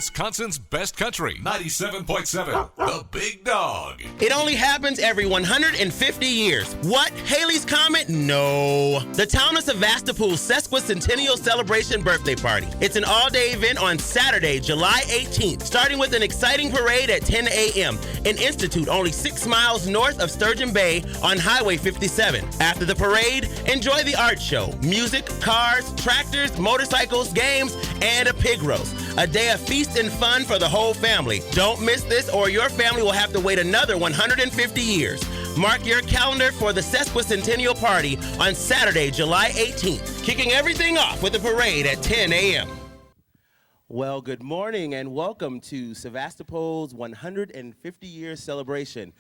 Wisconsin's best country. 97.7, The Big Dog. It only happens every 150 years. What? Haley's Comet? No. The town of Sevastopol's Sesquicentennial celebration birthday party. It's an all-day event on Saturday, July 18th, starting with an exciting parade at 10 a.m. in Institute, only 6 miles north of Sturgeon Bay on Highway 57. After the parade, enjoy the art show, music, cars, tractors, motorcycles, games, and a pig roast. A day of feast and fun for the whole family. Don't miss this or your family will have to wait another 150 years. Mark your calendar for the Sesquicentennial Party on Saturday, July 18th, kicking everything off with a parade at 10 a.m. Well, good morning and welcome to Sevastopol's 150-year celebration.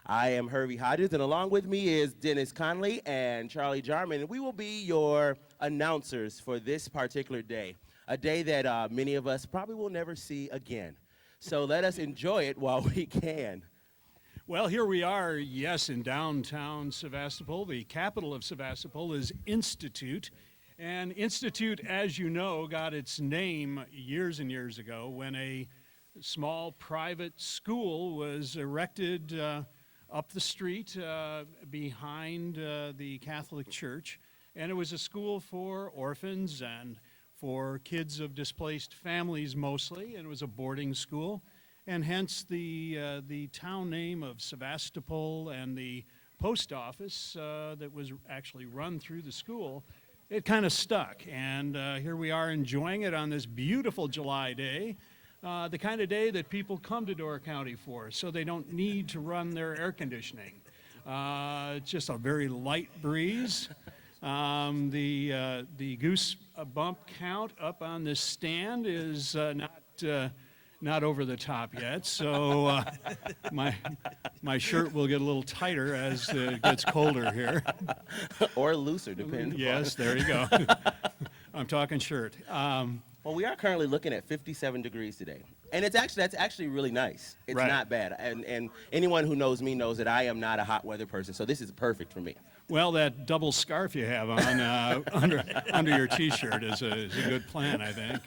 I am Hervy Hodges, and along with me is Dennis Connolly and Charlie Jarman, and we will be your announcers for this particular day, a day that many of us probably will never see again. So let us enjoy it while we can. Well, here we are, yes, in downtown Sevastopol. The capital of Sevastopol is Institute. And Institute, as you know, got its name years and years ago when a small private school was erected up the street behind the Catholic Church. And it was a school for orphans and for kids of displaced families mostly, and it was a boarding school. And hence the town name of Sevastopol and the post office that was actually run through the school, it kind of stuck. And here we are enjoying it on this beautiful July day, the kind of day that people come to Door County for, so they don't need to run their air conditioning. It's just a very light breeze. The goose bump count up on this stand is not over the top yet, so my shirt will get a little tighter as it gets colder here. Or looser, depending. Yes, there you go. I'm talking shirt. Well, we are currently looking at 57 degrees today, and that's actually really nice. It's right. Not bad, and anyone who knows me knows that I am not a hot weather person, so this is perfect for me. Well, that double scarf you have on under your T-shirt is a good plan, I think.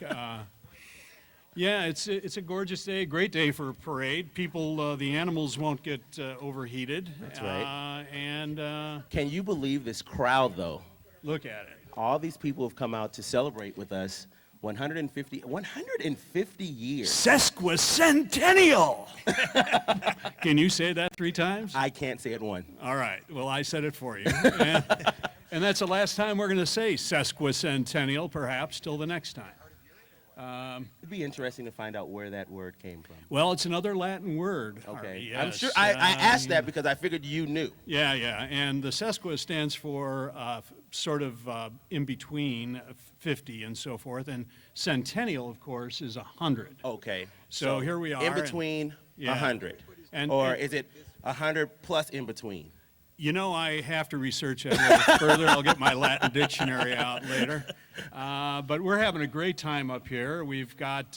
Yeah, it's a gorgeous day, great day for a parade. People, the animals won't get overheated. That's right. And can you believe this crowd, though? Look at it. All these people have come out to celebrate with us 150 years. Sesquicentennial! Can you say that 3 times? I can't say it one. All right. Well, I said it for you. And that's the last time we're going to say sesquicentennial, perhaps, till the next time. It'd be interesting to find out where that word came from. Well, it's another Latin word. Okay. Yes. I'm sure I asked that because I figured you knew. Yeah. And the sesqui stands for sort of in between 50 and so forth. And centennial, of course, is 100. Okay. So here we are. In between 100. Or is it 100 plus in between? You know, I have to research that a little further. I'll get my Latin dictionary out later. But we're having a great time up here. We've got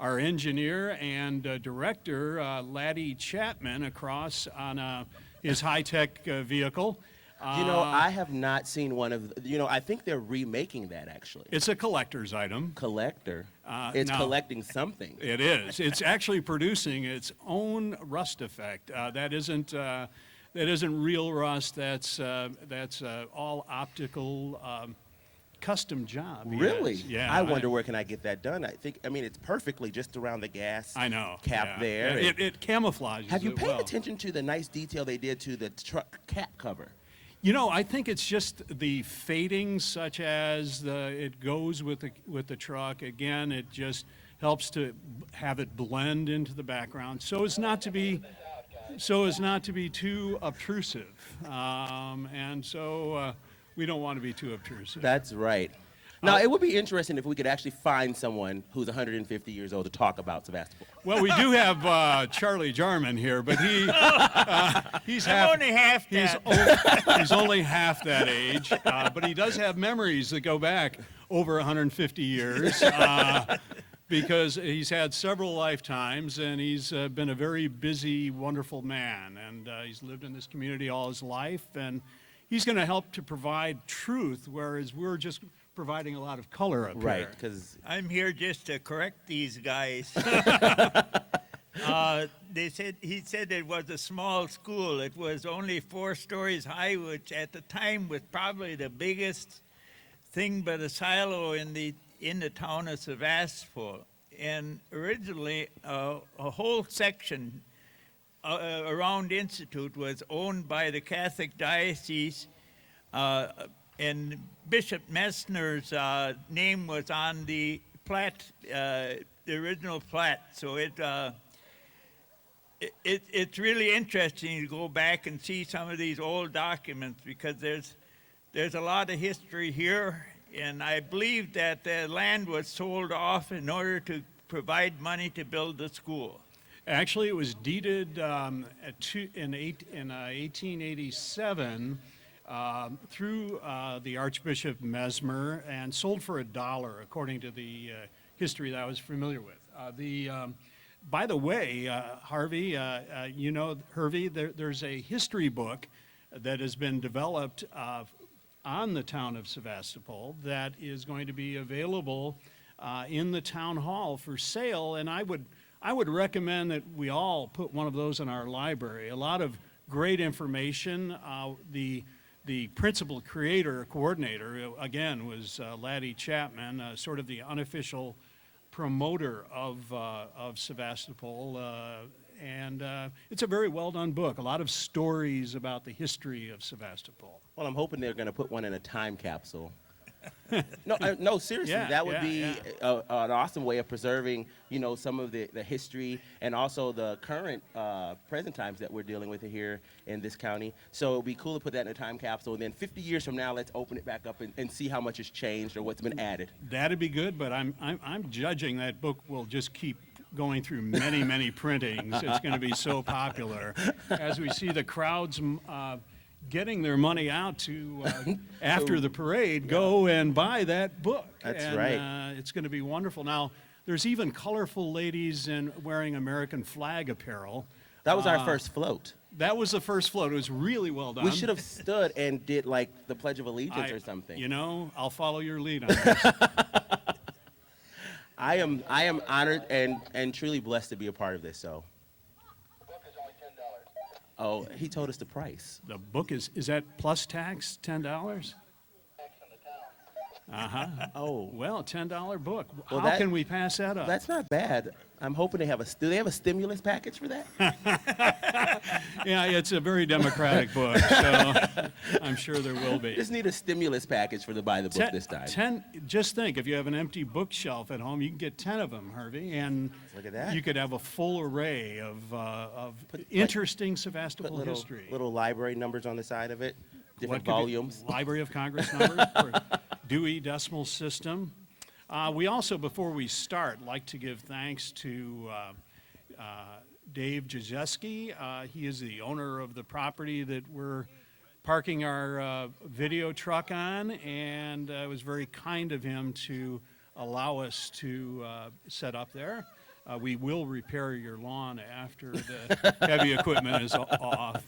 our engineer and director, Laddie Chapman, across on his high-tech vehicle. I have not seen one of, I think they're remaking that, actually. It's a collector's item. Collector? It's collecting something. It is. It's actually producing its own rust effect. That isn't real rust. That's all optical custom job. Really? Yes. Yeah. I wonder where can I get that done. it's perfectly just around the gas cap there. It camouflages. Have you paid attention to the nice detail they did to the truck cap cover? I think it's just the fading, such as it goes with the truck. Again, it just helps to have it blend into the background, so as not to be too obtrusive, and so we don't want to be too obtrusive. That's right. Now, it would be interesting if we could actually find someone who's 150 years old to talk about Sevastopol. Well, we do have Charlie Jarman here, but he's only half that. He's only half that age, but he does have memories that go back over 150 years. Because he's had several lifetimes, and he's been a very busy, wonderful man, and he's lived in this community all his life, and he's going to help to provide truth, whereas we're just providing a lot of color up Right, here. because I'm here just to correct these guys. He said it was a small school. It was only 4 stories high, which at the time was probably the biggest thing but a silo in the town of Sevastopol. And originally, a whole section around Institute was owned by the Catholic Diocese, and Bishop Messner's name was on the plat, the original plat. So it's really interesting to go back and see some of these old documents, because there's a lot of history here, and I believe that the land was sold off in order to provide money to build the school. Actually, it was deeded in 1887 through the Archbishop Mesmer and sold for $1, according to the history that I was familiar with. By the way, Hervy, there's a history book that has been developed on the town of Sevastopol that is going to be available in the town hall for sale, and I would recommend that we all put one of those in our library. A lot of great information. The principal coordinator, again, was Laddie Chapman, sort of the unofficial promoter of Sevastopol, and it's a very well done book. A lot of stories about the history of Sevastopol. well, I'm hoping they're going to put one in a time capsule. No, seriously, Yeah, that would yeah, be yeah. an awesome way of preserving, some of the history and also the current present times that we're dealing with here in this county. So it'd be cool to put that in a time capsule, and then 50 years from now, let's open it back up and see how much has changed or what's been added. That'd be good, but I'm judging that book will just keep going through many, many printings. It's going to be so popular as we see the crowds getting their money out to, after the parade, go and buy that book. That's and, right. It's going to be wonderful. Now, there's even colorful ladies wearing American flag apparel. That was our first float. That was the first float. It was really well done. We should have stood and did like the Pledge of Allegiance or something. I'll follow your lead on this. I am honored and truly blessed to be a part of this. So. Oh, he told us the price. The book is that plus tax, $10? Oh, Well, $10 book. Well, How can we pass that up? that's not bad. I'm hoping do they have a stimulus package for that? Yeah, it's a very democratic book, so I'm sure there will be. Just need a stimulus package for to buy the book this time. Just think, if you have an empty bookshelf at home, you can get 10 of them, Hervy, and Look at that. you could have a full array of interesting Sevastopol Put history. little library numbers on the side of it, different What could be- volumes. Library of Congress numbers for Dewey Decimal System. We also, before we start, like to give thanks to Dave Jazeski. He is the owner of the property that we're parking our video truck on, and it was very kind of him to allow us to set up there. We will repair your lawn after the heavy equipment is off.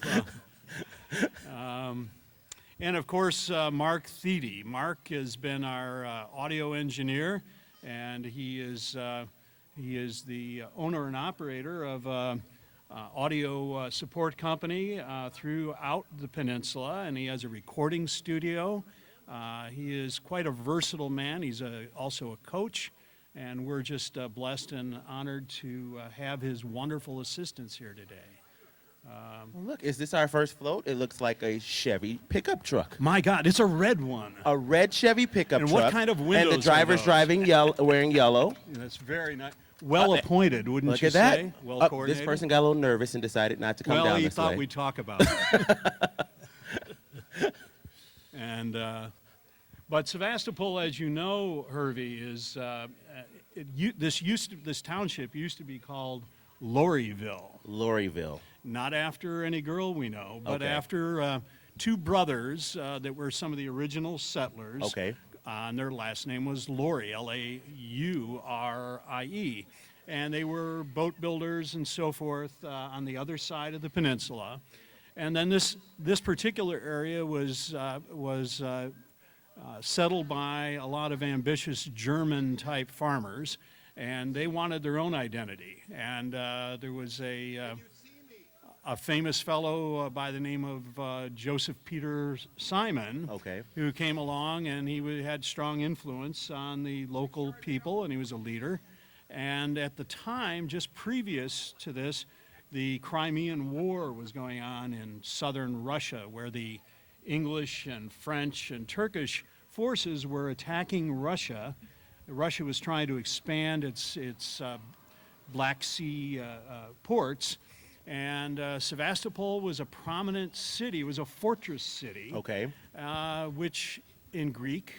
And of course, Mark Thiede. Mark has been our audio engineer, and he is the owner and operator of audio support company throughout the peninsula, and he has a recording studio. He is quite a versatile man. He's also a coach, and we're just blessed and honored to have his wonderful assistance here today. Well, look, is this our first float? It looks like a Chevy pickup truck. My God, it's a red one. A red Chevy pickup And truck. what kind of windows And the driver's are those? driving wearing yellow. That's very nice. Well appointed, wouldn't Look you at that. say? Well This coordinated. person got a little nervous and decided not to come Well, down he this thought way. we'd talk about it. And but Sevastopol, as you know, Hervy, is this township used to be called Laurieville. Laurieville. Not after any girl we know, but Okay. after two brothers that were some of the original settlers. Okay. And their last name was Laurie, Laurie. And they were boat builders and so forth on the other side of the peninsula. And then this particular area was settled by a lot of ambitious German-type farmers, and they wanted their own identity. And there was a famous fellow by the name of Joseph Peter Simon, Okay. who came along, and he had strong influence on the local people, and he was a leader. And at the time, just previous to this, the Crimean War was going on in southern Russia, where the English and French and Turkish forces were attacking Russia. Russia was trying to expand its Black Sea ports, and Sevastopol was a prominent city. It was a fortress city, Okay. which in Greek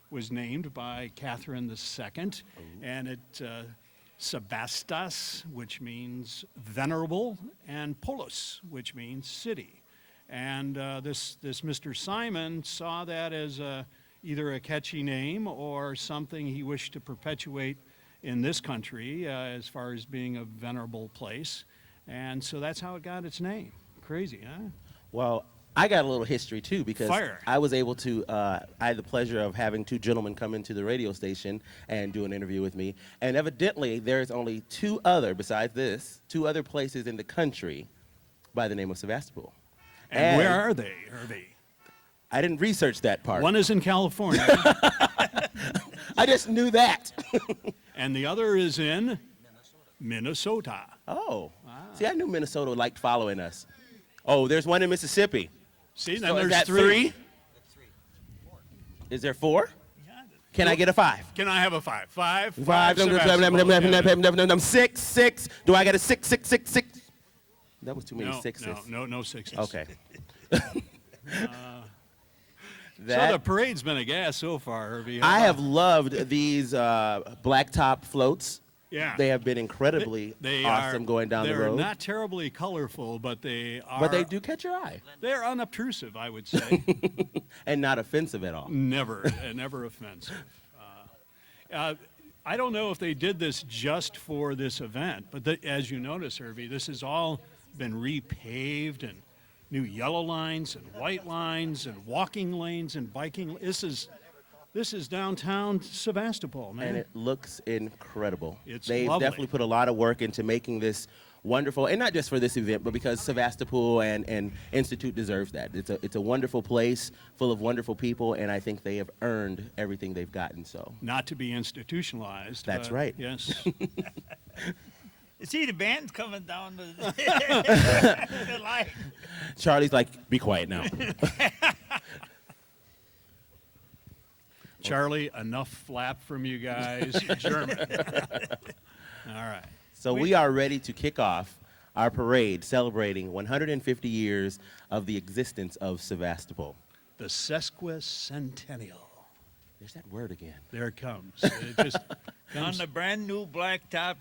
was named by Catherine II, and it Sebastas, which means venerable, and Polis, which means city. And this Mr. Simon saw that as either a catchy name or something he wished to perpetuate in this country as far as being a venerable place. And so that's how it got its name. Crazy, huh? Well, I got a little history too, because Fire. I was able to, I had the pleasure of having two gentlemen come into the radio station and do an interview with me. And evidently, there's only besides this, two other places in the country by the name of Sevastopol. And where are they, Hervy? I didn't research that part. One is in California, I just knew that. and the other is in Minnesota. Oh. See, I knew Minnesota liked following us. Oh, there's one in Mississippi. See, then So is there's that three. Is there four? Can I get a five? Can I have a five? Five. Sevastopol. Six. Do I get a six? That was too many sixes. No sixes. Okay. So the parade's been a gas so far, Hervy. I have loved these blacktop floats. Yeah. They have been incredibly awesome going down the road. They're not terribly colorful, but they are. But they do catch your eye. They're unobtrusive, I would say. And not offensive at all. Never offensive. I don't know if they did this just for this event, but as you notice, Hervy, this has all been repaved, and new yellow lines and white lines and walking lanes and biking. This is downtown Sevastopol, man. And it looks incredible. They've definitely put a lot of work into making this wonderful, and not just for this event, but because Sevastopol and Institute deserves that. It's a wonderful place full of wonderful people, and I think they have earned everything they've gotten. So not to be institutionalized. That's right. Yes. You see the band's coming down the line. Charlie's like, be quiet now. Charlie, enough flap from you guys. German. All right. So we are ready to kick off our parade celebrating 150 years of the existence of Sevastopol. The Sesquicentennial. There's that word again. There it comes. It just On comes. the brand new blacktop,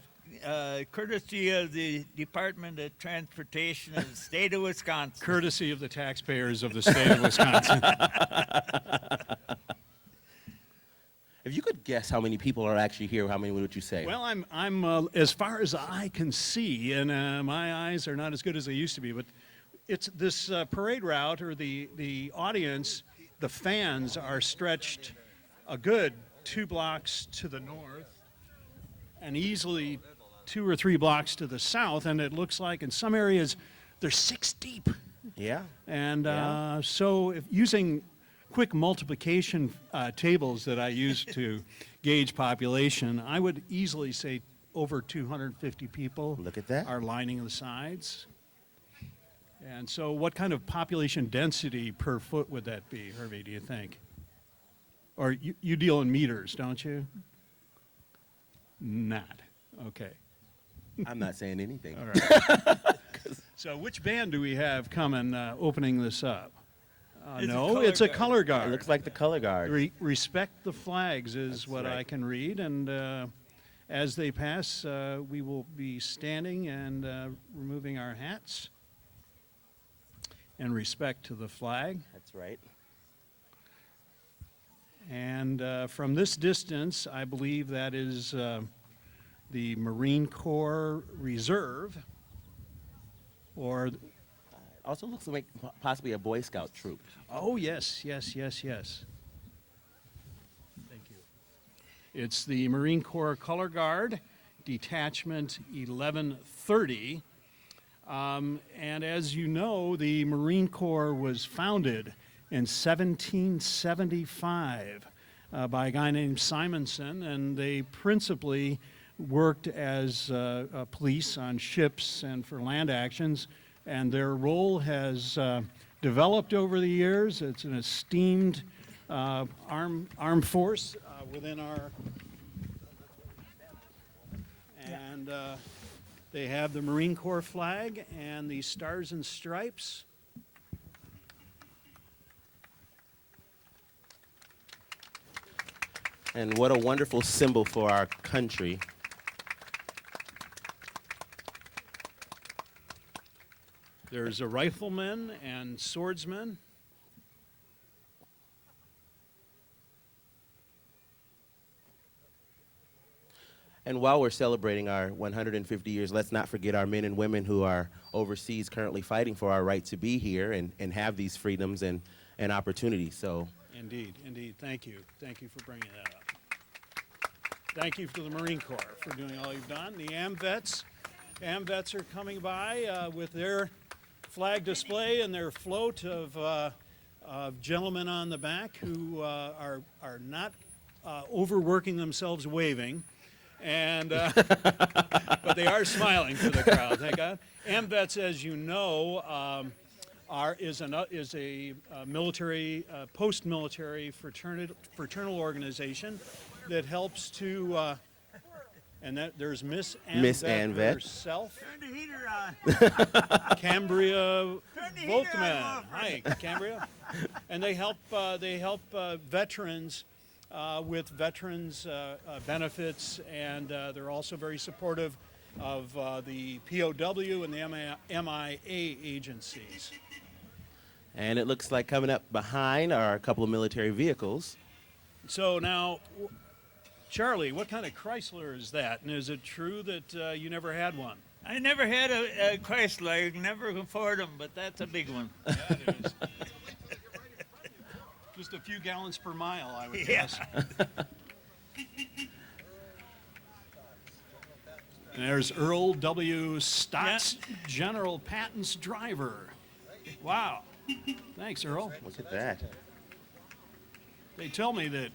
courtesy of the Department of Transportation of the state of Wisconsin. Courtesy of the taxpayers of the state of Wisconsin. If you could guess how many people are actually here, how many would you say? Well, I'm as far as I can see, and my eyes are not as good as they used to be, but it's this parade route, or the audience, the fans are stretched a good 2 blocks to the north and easily 2 or 3 blocks to the south, and it looks like in some areas they're 6 deep. Yeah. And so if using quick multiplication tables that I use to gauge population, I would easily say over 250 people Look at that. are lining the sides. And so what kind of population density per foot would that be, Hervy, do you think? Or you deal in meters, don't you? Not. Okay. I'm not saying anything. All right. So which band do we have coming opening this up? It's a color It guard. looks like the color guard. Respect the flags is That's what right. I can read, and as they pass, we will be standing and removing our hats in respect to the flag. That's right. And from this distance, I believe that is the Marine Corps Reserve, or Also looks like possibly a Boy Scout troop. Oh, yes, yes, yes, yes. Thank you. It's the Marine Corps Color Guard, Detachment 1130. And as you know, the Marine Corps was founded in 1775 by a guy named Simonson, and they principally worked as police on ships and for land actions, and their role has developed over the years. It's an esteemed armed force within our, and they have the Marine Corps flag and the Stars and Stripes. And what a wonderful symbol for our country. There's a rifleman and swordsman. And while we're celebrating our 150 years, let's not forget our men and women who are overseas currently fighting for our right to be here and have these freedoms and opportunities. So, Indeed, indeed. Thank you. Thank you for bringing that up. Thank you to the Marine Corps for doing all you've done. The AMVETs are coming by with their flag display and their float of gentlemen on the back who are not overworking themselves waving, and but they are smiling for the crowd. Thank God. AMVETs, as you know, is a military post-military fraternal organization that helps to. And that there's Miss AMVET herself. Turn the heater on. Cambria Volkman. Hi, Cambria. And they help veterans with veterans benefits, and they're also very supportive of the POW and the MIA agencies. and it looks like coming up behind are a couple of military vehicles. So now, Charlie, what kind of Chrysler is that? And is it true that you never had one? I never had a Chrysler. I could never afford them, but that's a big one. Yeah, it is. Just a few gallons per mile, I would guess. And there's Earl W. Stotts, General Patton's driver. Wow. Thanks, Earl. Look at that. They tell me that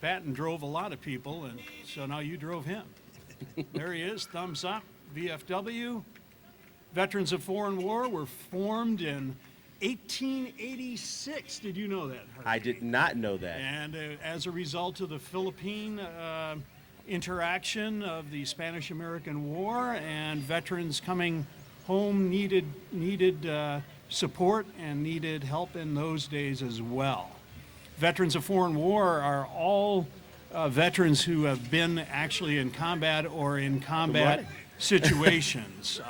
Patton drove a lot of people, and so now you drove him. There he is, thumbs up, VFW. Veterans of Foreign War were formed in 1886. Did you know that, Hervy? I did not know that. And as a result of the Philippine interaction of the Spanish-American War, and veterans coming home needed support and needed help in those days as well. Veterans of Foreign War are all veterans who have been actually in combat or in combat situations.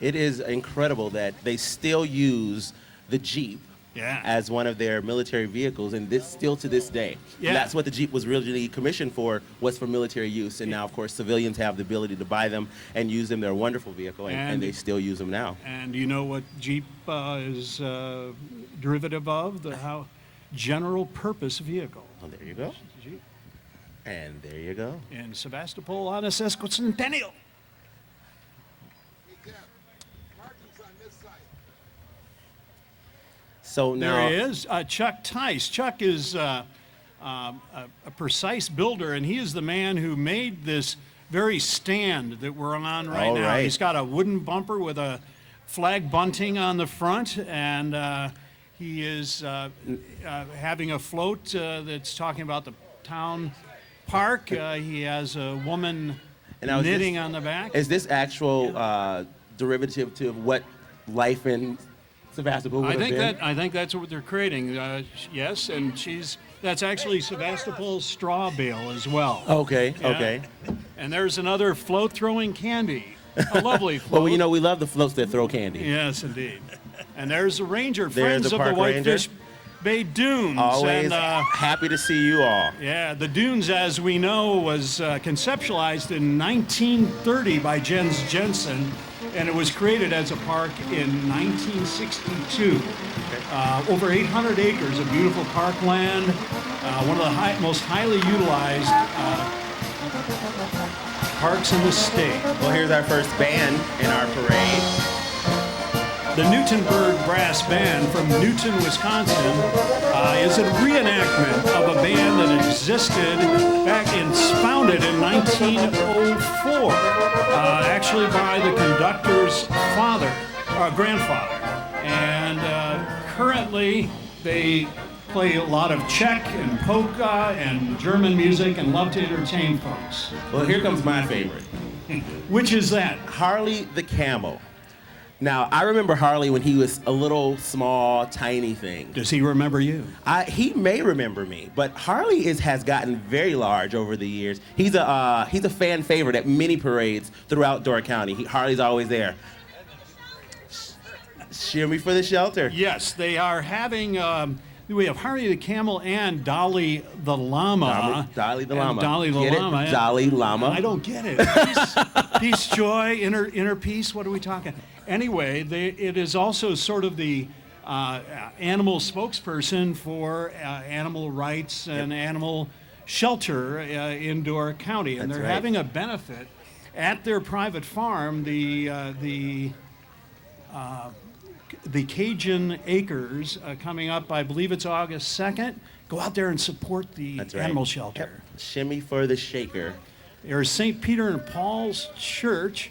It is incredible that they still use the Jeep as one of their military vehicles, and this still to this day. Yeah. And that's what the Jeep was originally commissioned for, was for military use, and now, of course, civilians have the ability to buy them and use them. They're a wonderful vehicle, and they still use them now. And you know what Jeep is derivative of? The general purpose vehicle. Oh, there you go. Jeep. And there you go. In Sevastopol on a Sesquicentennial. So now, There he is, Chuck Tice. Chuck is a precise builder, and he is the man who made this very stand that we're on right now. Right. He's got a wooden bumper with a flag bunting on the front, and he is having a float that's talking about the town park. He has a woman knitting on the back. Is this actual derivative to what life in Sevastopol would have been? I think that's what they're creating. Yes, and that's actually Sevastopol's straw bale as well. Okay, Yeah. okay. And there's another float throwing candy. A lovely float. Well, you know, we love the floats that throw candy. Yes, indeed. And there's the ranger, There's friends the of the park Whitefish Bay Dunes. Always And, happy to see you all. yeah, the Dunes, as we know, was conceptualized in 1930 by Jens Jensen and it was created as a park in 1962. Over 800 acres of beautiful parkland, one of the most highly utilized parks in the state. Well, here's our first band in our parade. The Newtonburg Brass Band from Newton, Wisconsin, is a reenactment of a band that existed founded in 1904, actually by the conductor's grandfather. And currently, they play a lot of Czech and polka and German music and love to entertain folks. Well, here comes my favorite. Which is that? Harley the Camel. Now, I remember Harley when he was a little small, tiny thing. Does he remember you? He may remember me, but Harley has gotten very large over the years. He's a fan favorite at many parades throughout Door County. Harley's always there. Shimmy for the shelter. Yes, they are having. We have Harley the Camel and Dolly the Llama. Dolly the Llama. Dolly the Get Llama. It? Dolly Llama. I don't get it. Peace, joy, inner peace. What are we talking? Anyway, it is also sort of the animal spokesperson for animal rights and animal shelter in Door County, and they're having a benefit at their private farm. The Cajun Acres coming up, I believe it's August 2nd. Go out there and support the animal shelter. Yep. Shimmy for the shaker. There's St. Peter and Paul's Church.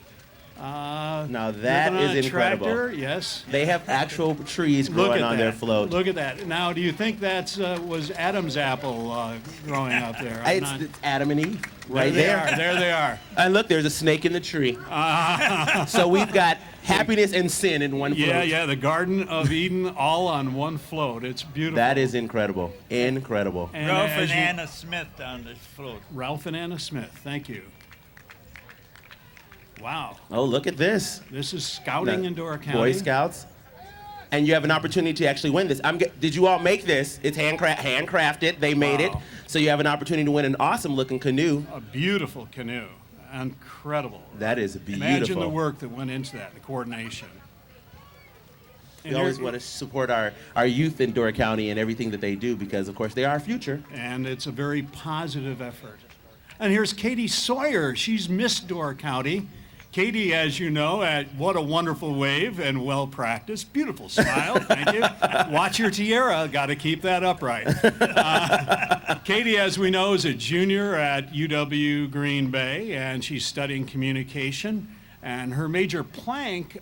Now that is incredible. Tractor, yes. They have actual trees growing on their float. Look at that. Now, do you think that was Adam's apple growing out there? It's Adam and Eve right there. There they are. And look, there's a snake in the tree. So we've got happiness and sin in one float. Yeah, the Garden of Eden all on one float. It's beautiful. That is incredible. Incredible. And Ralph and Anna Smith on this float. Ralph and Anna Smith, thank you. Wow. Oh, look at this. This is scouting in Door County. Boy Scouts. And you have an opportunity to actually win this. Did you all make this? It's handcrafted. They made it. So you have an opportunity to win an awesome looking canoe. A beautiful canoe. Incredible. That is beautiful. Imagine the work that went into that, the coordination. We always want to support our youth in Door County and everything that they do because, of course, they are our future. And it's a very positive effort. And here's Katie Sawyer. She's Miss Door County. Katie, as you know, what a wonderful wave and well practiced. Beautiful smile. Thank you. Watch your tiara. Got to keep that upright. Katie, as we know, is a junior at UW Green Bay, and she's studying communication. And her major plank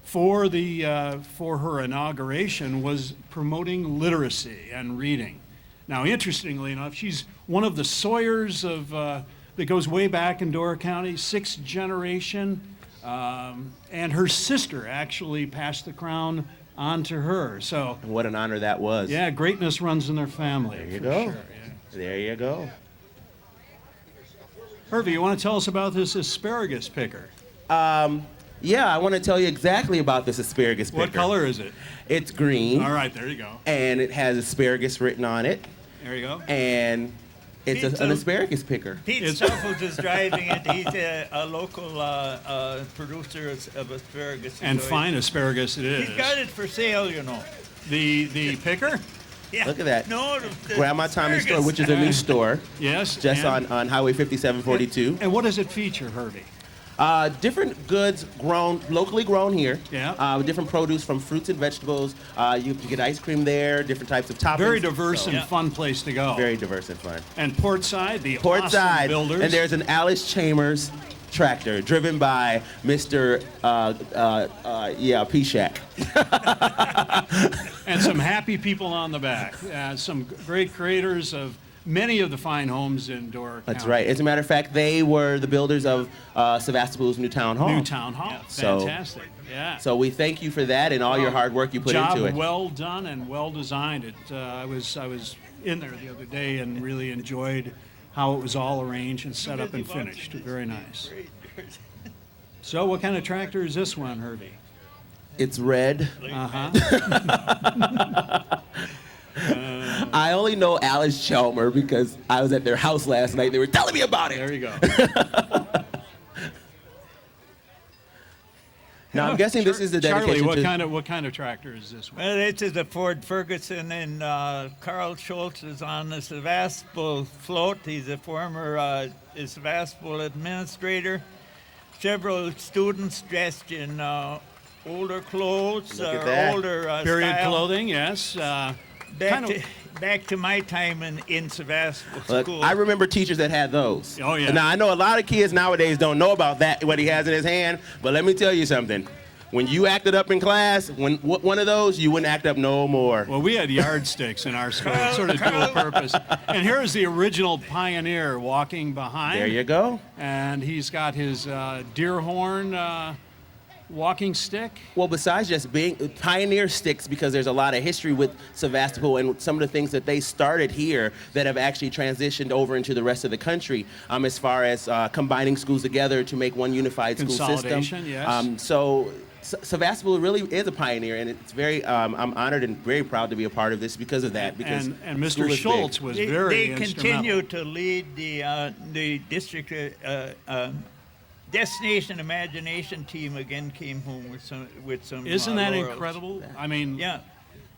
for her inauguration was promoting literacy and reading. Now, interestingly enough, she's one of the Sawyers that goes way back in Door County, 6th generation, and her sister actually passed the crown on to her. So what an honor that was. Yeah, greatness runs in their family. There you go. Sure, yeah. There you go. Hervy, you want to tell us about this asparagus picker? Yeah, I want to tell you exactly about this asparagus picker. What color is it? It's green. All right, there you go. And it has asparagus written on it. There you go. And it's an asparagus picker. Pete Stuffles is driving it. He's a local producer of asparagus. And fine asparagus it is. He's got it for sale, you know. The picker? Yeah. Look at that. No, the Grandma Tommy's store, which is a new store. Yes. Just on Highway 5742. And what does it feature, Hervy? Different goods locally grown here. Yeah. Different produce from fruits and vegetables. You get ice cream there, different types of toppings. Very diverse and fun place to go. Very diverse and fun. And Portside, the awesome builders. And there's an Alice Chambers tractor driven by Mr. P-Shack. And some happy people on the back. Some great creators of many of the fine homes in Door County. That's right. As a matter of fact, they were the builders of Sevastopol's new town hall. New town hall. Yeah. Fantastic. Yeah. So we thank you for that and all your hard work you put into it. Job well done and well designed. I was in there the other day and really enjoyed how it was all arranged and set up and finished. Very nice. So what kind of tractor is this one, Hervy? It's red. Uh-huh. I only know Alice Chalmer because I was at their house last night. They were telling me about it. There you go. Now I'm guessing this is the dedication Charlie, to... what kind of tractor is this one? Well, this is a Ford Ferguson, and Carl Schultz is on the Sevastopol float. He's a former Sevastopol administrator. Several students dressed in older clothes, Look at that. older Period style. clothing, yes. Back to my time in Sevastopol Look, school. I remember teachers that had those. Oh, yeah. Now, I know a lot of kids nowadays don't know about that, what he has in his hand, but let me tell you something. When you acted up in class, one of those, you wouldn't act up no more. Well, we had yardsticks in our school, sort of dual purpose. And here's the original pioneer walking behind. There you go. And he's got his deer horn walking stick. Well, besides just being pioneer sticks, because there's a lot of history with Sevastopol and some of the things that they started here that have actually transitioned over into the rest of the country, as far as combining schools together to make one unified school system. Consolidation, yes. So Sevastopol really is a pioneer, and it's very. I'm honored and very proud to be a part of this because of that. Because and Mr. school is Schultz big. was They very continue instrumental. to lead the district Destination Imagination team again came home with some. Isn't that laurels. incredible? I mean, Yeah.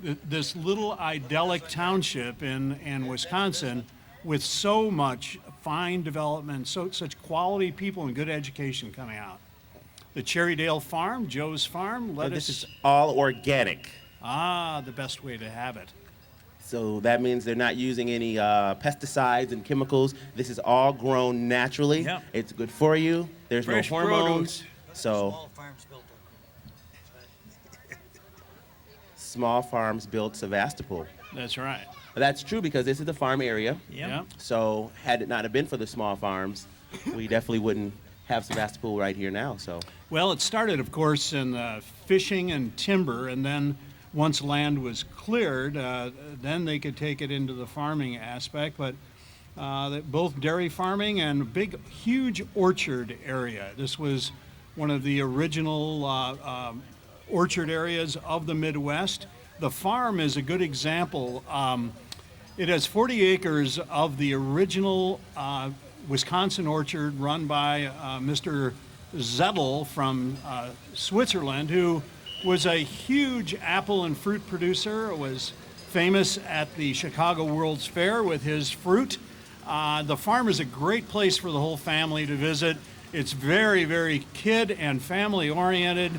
This little idyllic township in Wisconsin with so much fine development, such quality people and good education coming out. The Cherrydale Farm, Joe's Farm, But lettuce. this is all organic. The best way to have it. So that means they're not using any pesticides and chemicals. This is all grown naturally. Yeah. It's good for you. There's Fresh no hormones. produce. So small farms built Sevastopol. That's right. That's true because this is the farm area. Yeah. So had it not have been for the small farms, we definitely wouldn't have Sevastopol right here now. So Well, it started, of course, in fishing and timber, and then once land was cleared, then they could take it into the farming aspect. But both dairy farming and a big, huge orchard area. This was one of the original orchard areas of the Midwest. The farm is a good example. It has 40 acres of the original Wisconsin orchard run by Mr. Zettel from Switzerland, who was a huge apple and fruit producer, was famous at the Chicago World's Fair with his fruit. The farm is a great place for the whole family to visit. It's very, very kid and family oriented.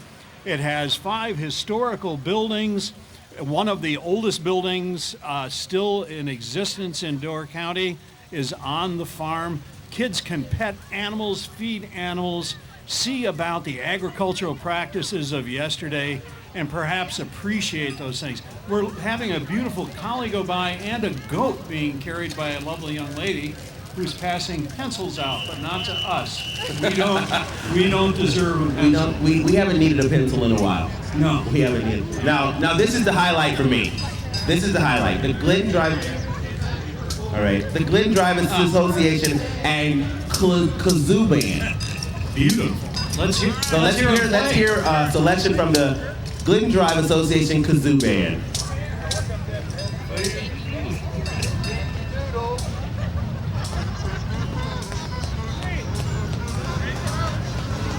It has 5 historical buildings. One of the oldest buildings still in existence in Door County is on the farm. Kids can pet animals, feed animals, see about the agricultural practices of yesterday, and perhaps appreciate those things. We're having a beautiful collie go by and a goat being carried by a lovely young lady who's passing pencils out, but not to us. We don't deserve a pencil. we haven't needed a pencil in a while. No. We haven't needed. Now this is the highlight for me. This is the highlight. The Glen Drive. All right. The Glen Drive Association and Kazoo Band. Beautiful. Let's hear. So let's hear a selection from the Glen Drive Association Kazoo Band.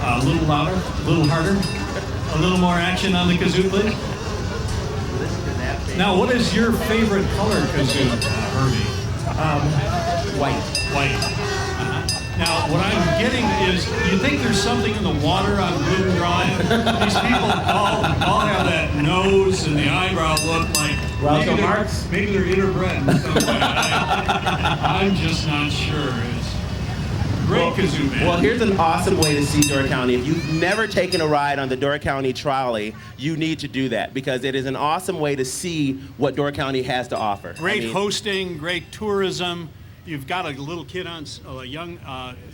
A little louder, a little harder, a little more action on the kazoo, please. Now, what is your favorite color kazoo, Hervy? White. White. Now, what I'm getting is, you think there's something in the water on Gluten Drive? These people all have that nose and the eyebrow look like Groucho Marx? maybe they're interbred in some way. I'm just not sure. It's great kazoo, man. Well, here's an awesome way to see Door County. If you've never taken a ride on the Door County trolley, you need to do that because it is an awesome way to see what Door County has to offer. Great hosting, great tourism. You've got a little kid a young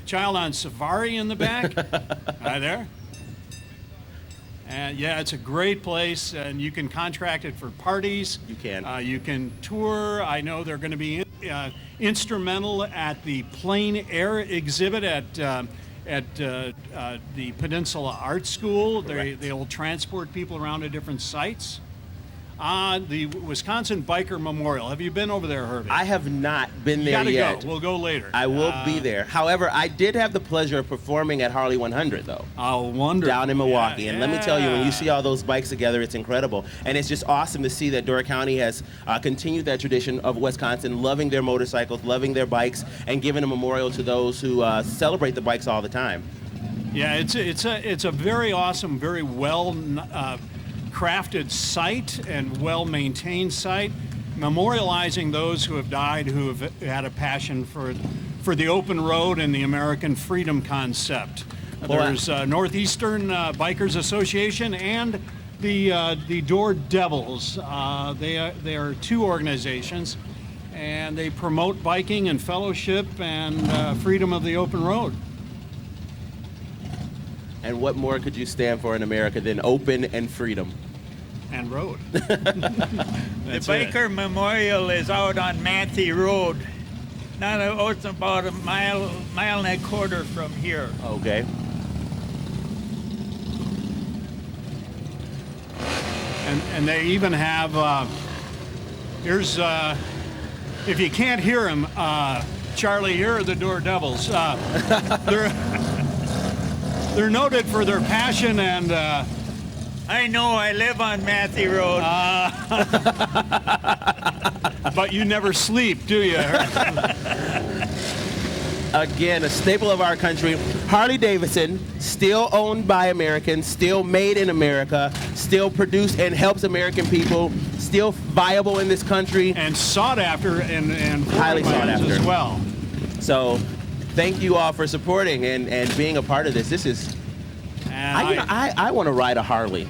child on safari in the back. Hi there. And yeah, it's a great place, and you can contract it for parties. You can. You can tour. I know they're going to be instrumental at the plein air exhibit at the Peninsula Art School. They will transport people around to different sites. The Wisconsin Biker Memorial. Have you been over there, Hervy? I have not been You there gotta yet. go. We'll go later. I will be there. However, I did have the pleasure of performing at Harley 100, though. Oh, wonderful. Down in Milwaukee. Yeah, And let me tell you, when you see all those bikes together, it's incredible. And it's just awesome to see that Door County has continued that tradition of Wisconsin loving their motorcycles, loving their bikes, and giving a memorial to those who celebrate the bikes all the time. Yeah, it's a very awesome, very well crafted site and well maintained site, memorializing those who have died, who have had a passion for the open road and the American freedom concept. There's Northeastern Bikers Association and the Door Devils. They are two organizations, and they promote biking and fellowship and freedom of the open road. And what more could you stand for in America than open and freedom? And road. The Biker Memorial is out on Matthew Road. It's about a mile and a quarter from here. Okay. And they even have, here's, if you can't hear them, Charlie, here are the Door Devils. They're noted for their passion and... I know, I live on Matthew Road. But you never sleep, do you? Again, a staple of our country. Harley Davidson, still owned by Americans, still made in America, still produced and helps American people, still viable in this country. And sought after and Highly sought after as well. So thank you all for supporting and being a part of this. This is, I want to ride a Harley.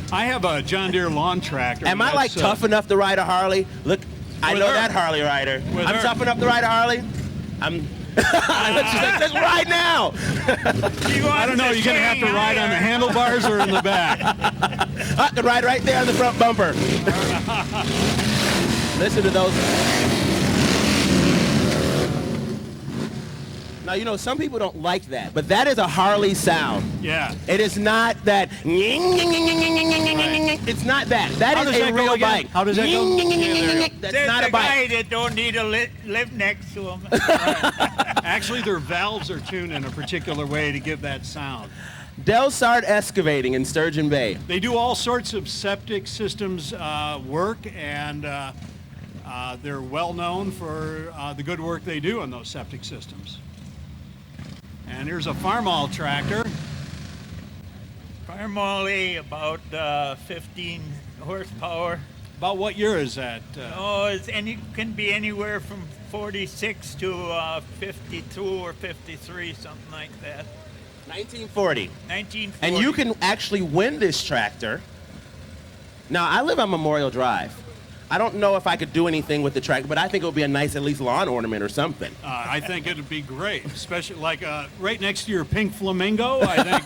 I have a John Deere lawn tractor. Am I like tough enough to ride a Harley? Look, I know her. that Harley rider. I'm her. tough enough to ride a Harley. Let's ride now. I don't know. You're going to have to ride on the handlebars or in the back. I can ride right there on the front bumper. Listen to those. Now, you know, some people don't like that, but that is a Harley sound. Yeah. It is not that. It's not that. That is a real bike. How does that go? That's There's not a a guy bike. that don't need to live next to him. Actually, their valves are tuned in a particular way to give that sound. Delsart Excavating in Sturgeon Bay. They do all sorts of septic systems work, and they're well known for the good work they do on those septic systems. And here's a Farmall tractor. Farmall, about 15 horsepower. About what year is that? Can be anywhere from 46 to 52 or 53, something like that. 1940. 1940. And you can actually win this tractor. Now, I live on Memorial Drive. I don't know if I could do anything with the tractor, but I think it would be a nice, at least, lawn ornament or something. I think it would be great, especially like right next to your pink flamingo. I think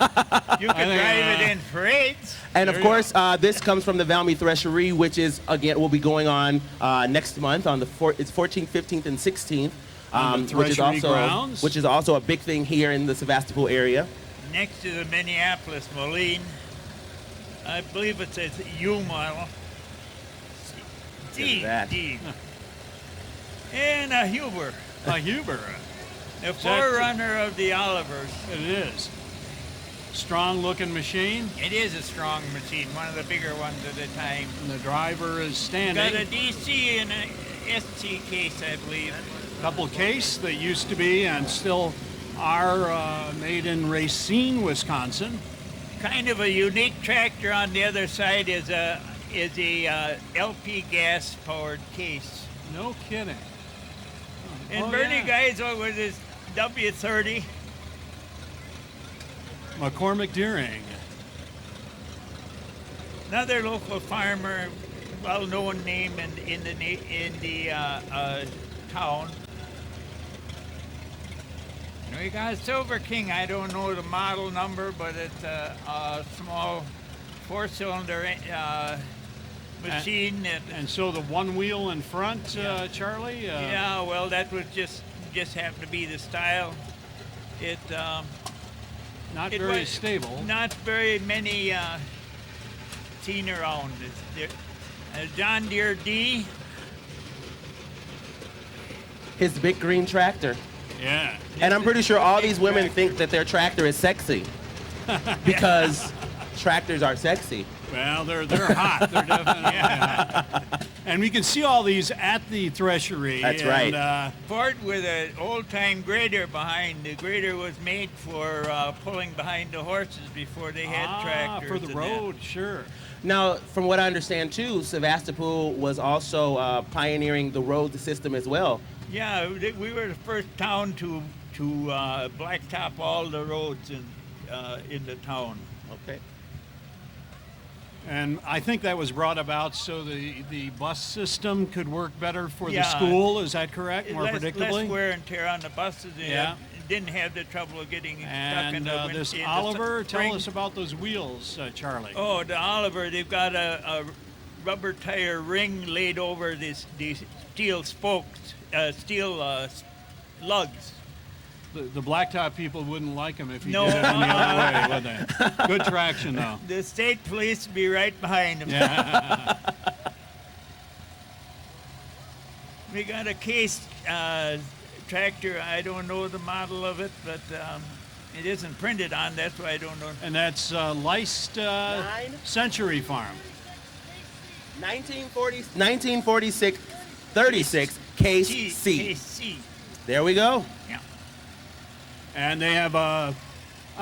you can drive it in parades. And of course, this comes from the Valmy Threshery, which is again will be going on next month on the 14th, 15th, and 16th, which is also a big thing here in the Sevastopol area. Next to the Minneapolis Moline, I believe it says U model. D. And a Huber. A Huber. The forerunner of the Olivers. It is. Strong-looking machine. It is a strong machine, one of the bigger ones at the time. And the driver is standing. Got a DC and a ST case, I believe. A couple case that used to be and still are made in Racine, Wisconsin. Kind of a unique tractor on the other side is a LP gas powered case. No kidding. And Bernie Geisel with his W30. McCormick Deering. Another local farmer, well-known name in the town. We got a Silver King. I don't know the model number, but it's a small four-cylinder machine. And so the one wheel in front, Charlie? Yeah, well, that was just happened to be the style. It not very stable. Not very many seen around. John Deere D. His big green tractor. Yeah. And I'm pretty sure all these women think that their tractor is sexy because tractors are sexy. Well, they're hot. They're definitely hot. And we can see all these at the threshery. That's right. Ford with an old-time grader behind. The grader was made for pulling behind the horses before they had tractors. For the and road, sure. Now, from what I understand too, Sevastopol was also pioneering the road system as well. Yeah, we were the first town to blacktop all the roads in the town. Okay. And I think that was brought about so the bus system could work better for the school. Is that correct? More predictably? Less wear and tear on the buses. Yeah. Didn't have the trouble of getting stuck And in the this in the Oliver, spring. tell us about those wheels, Charlie. Oh, the Oliver, they've got a rubber tire ring laid over these steel spokes, lugs. The blacktop people wouldn't like them if you No, did it any other way, would they? Good traction, though. The state police would be right behind them. Yeah. We got a Case tractor. I don't know the model of it, but it isn't printed on. That's why I don't know. And that's Leist Century Farm. 1946, 36, Case C. Case C. There we go. Yeah. And they have an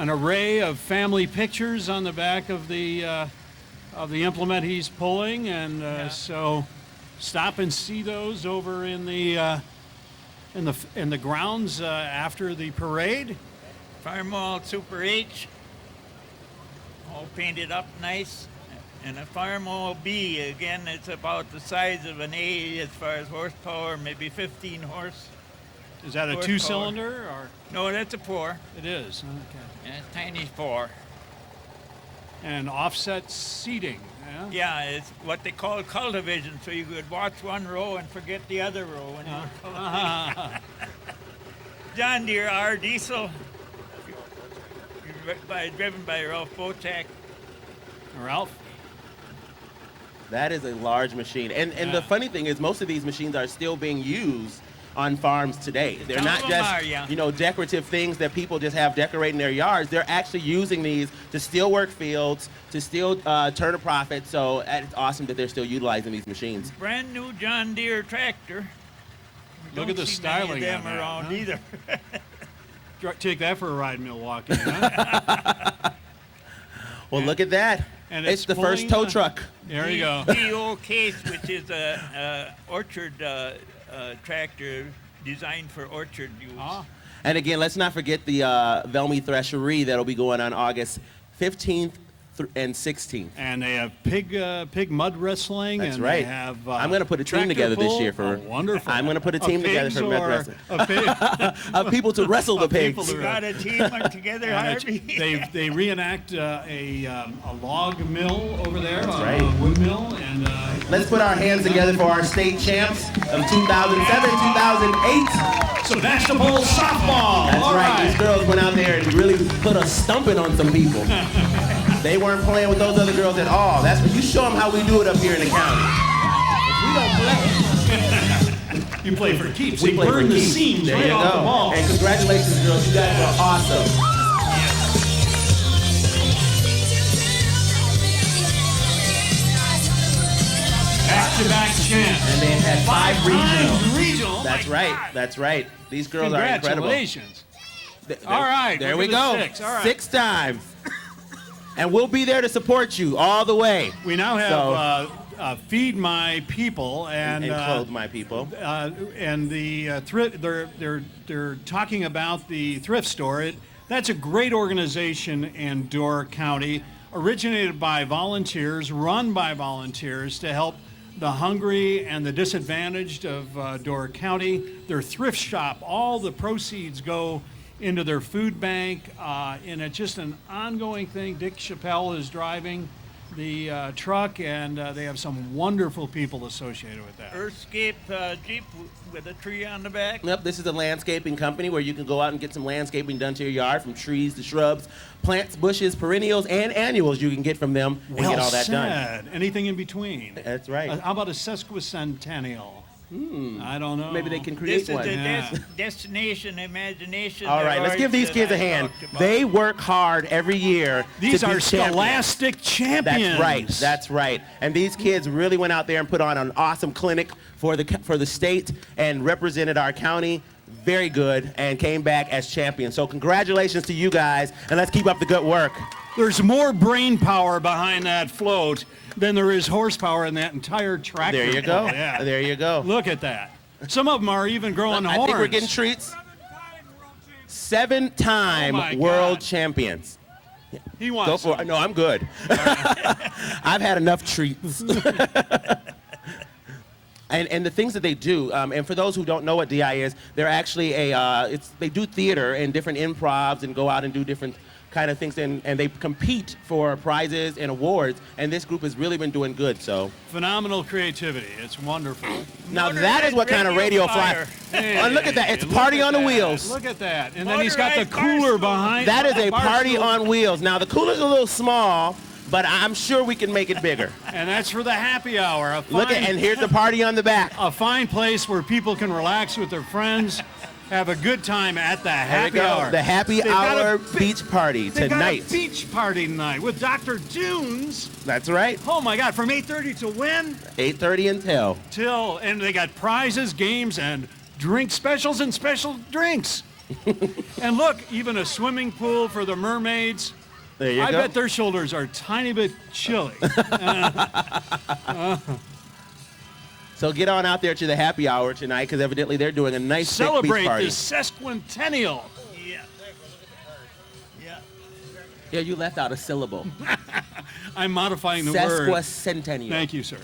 array of family pictures on the back of the implement he's pulling, and so stop and see those over in the grounds after the parade. Farmall Super H, all painted up nice. And a Farmall B, again, it's about the size of an A as far as horsepower, maybe 15 horse. Is that a Horsepower. two-cylinder or? No, that's a 4. It is. Okay. And a tiny 4. And offset seating. Yeah. Yeah, it's what they call cultivision, so you could watch one row and forget the other row when you were cultivating. John Deere R diesel, driven by Ralph Bochak. Ralph? That is a large machine. And the funny thing is most of these machines are still being used on farms today. They're Some not of them just, are, decorative things that people just have decorating their yards. They're actually using these to still work fields, to still turn a profit. So it's awesome that they're still utilizing these machines. Brand new John Deere tractor. Look Don't at the see many styling of them on that, around huh? either. Take that for a ride in Milwaukee, huh? Well, look at that. And it's the first pulling, tow truck. There you go. PO Case, which is a orchard tractor designed for orchard use. Ah. And again, let's not forget the Velmy Threshery that'll be going on August 15th and 16th. And they have pig mud wrestling. That's and right. They have, I'm going to put a team tractor together this pull. year for. Oh, wonderful. I'm going to put a team together for mud wrestling. Of people to wrestle the people pigs. to You got a team together, And Hervy? they reenact a log mill over there, right. a wood mill, and Let's put our hands together for our state champs of 2007, 2008. Sevastopol softball. That's All right. These girls went out there and really put a stumping on some people. They weren't playing with those other girls at all. That's what you show them how we do it up here in the county. If we don't play. You play for keeps. We They play for burn the keeps. seams There right you off the go. ball. And congratulations, girls. You guys are awesome. Back-to-back champs. And they had 5 regionals. Regional. That's My right. God. That's right. These girls are incredible. Congratulations. There- All right, There we're we to go. the 6. All right. 6 times. And we'll be there to support you all the way. We now have Feed My People and Clothe My People. and the thrift. They're talking about the thrift store. That's a great organization in Door County, originated by volunteers, run by volunteers to help the hungry and the disadvantaged of Door County. Their thrift shop, all the proceeds go into their food bank, and it's just an ongoing thing. Dick Chappelle is driving the truck, and they have some wonderful people associated with that. Earthscape Jeep with a tree on the back. Yep, this is a landscaping company where you can go out and get some landscaping done to your yard, from trees to shrubs, plants, bushes, perennials, and annuals you can get from them and get all that done. Anything in between. That's right. How about a sesquicentennial? I don't know. Maybe they can create This is one. the destination imagination. All right, let's give these kids a hand. They work hard every year. These to be are champions. scholastic champions. That's right. That's right. And these kids really went out there and put on an awesome clinic for the state and represented our county very good and came back as champions. So congratulations to you guys, and let's keep up the good work. There's more brain power behind that float than there is horsepower in that entire tractor. There you go. Yeah. There you go. Look at that. Some of them are even growing horns. I think we're getting treats. 7-time Oh my world God. champions. He wants Go for some. it. No, I'm good. I've had enough treats. And the things that they do, and for those who don't know what DI is, they're actually they do theater and different improvs and go out and do different kind of things, and they compete for prizes and awards, and this group has really been doing good, so. Phenomenal creativity. It's wonderful. Now that is what kind of radio flyer. Oh, look at that. It's Party on the Wheels. Look at that. And then he's got the cooler behind. That is a Party Barstool. on Wheels. Now the cooler's a little small, but I'm sure we can make it bigger. And that's for the happy hour. Look at, and here's the party on the back. A fine place where people can relax with their friends, have a good time at the happy There we go. hour. The happy They've got hour a beach party They've tonight. got a beach party tonight with Dr. Dunes. That's right. Oh my God, from 8:30 to when? 8:30 until. And they got prizes, games, and drink specials and special drinks. And look, even a swimming pool for the mermaids. There you I go. bet their shoulders are a tiny bit chilly. So get on out there to the happy hour tonight, because evidently they're doing a nice big beach Celebrate party. the Sesquicentennial. Yeah. Yeah. Yeah, you left out a syllable. I'm modifying the word. Sesquicentennial. Thank you, sir.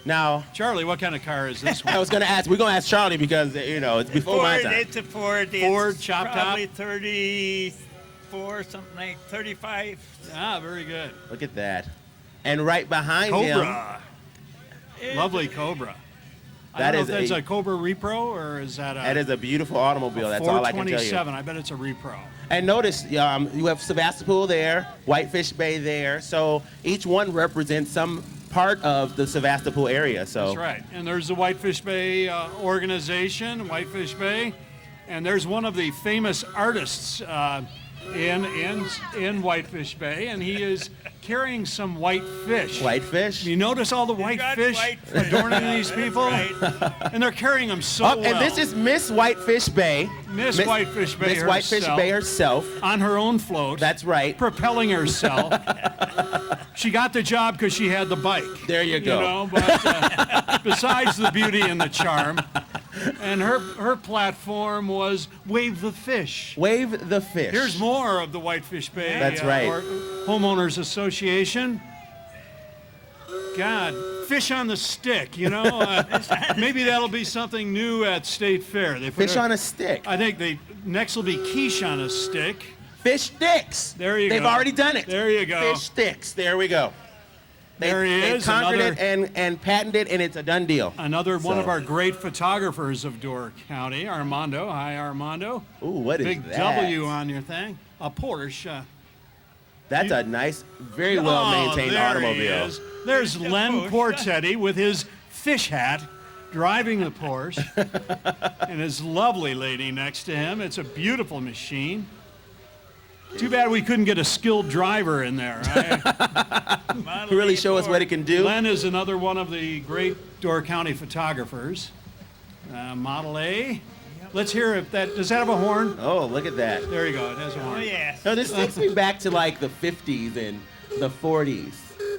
Now, Charlie, what kind of car is this one? I was going to ask, we're going to ask Charlie because, it's before my time. It's a Ford. Ford, It's chop top? probably 34, something like 35. Ah, very good. Look at that. And right behind him, Cobra. Lovely Cobra. I That don't is know if that's a- a Cobra Repro or is that a that is a beautiful automobile. That's all I can tell you. 427? I bet it's a Repro. And notice, you have Sevastopol there, Whitefish Bay there. So each one represents some part of the Sevastopol area. So That's right. And there's the Whitefish Bay organization, Whitefish Bay, and there's one of the famous artists in Whitefish Bay, and he is carrying some white fish. Whitefish. You notice all the white got fish white fish. adorning these people, Right. and they're carrying them so Oh, well. and this is Miss Whitefish Bay. Miss Whitefish Bay Miss Whitefish herself. Bay herself. On her own float. That's right. Propelling herself. She got the job because she had the bike. There you go. You know, but besides the beauty and the charm, and her platform was Wave the Fish. Wave the fish. Here's more of the Whitefish Bay That's right. Homeowners Association. God, fish on the stick, you know? Maybe that'll be something new at State Fair. They put Fish on a stick. I think next will be quiche on a stick. Fish sticks. There you They've go. already done it. There you go. Fish sticks. There we go. There he They is, conquered another- it and patented it, and it's a done deal. Another one So- of our great photographers of Door County, Armando. Hi, Armando. Ooh, what is Big that? W on your thing. A Porsche. That's a nice, very well maintained there automobile. He is. There's Len Portetti with his fish hat driving the Porsche and his lovely lady next to him. It's a beautiful machine. Too bad we couldn't get a skilled driver in there. Really show us what it can do. Len is another one of the great Door County photographers. Model A. Let's hear if that, does that have a horn? Oh, look at that. There you go, it has a Oh, horn. yes. No, this takes me back to like the 50s and the 40s.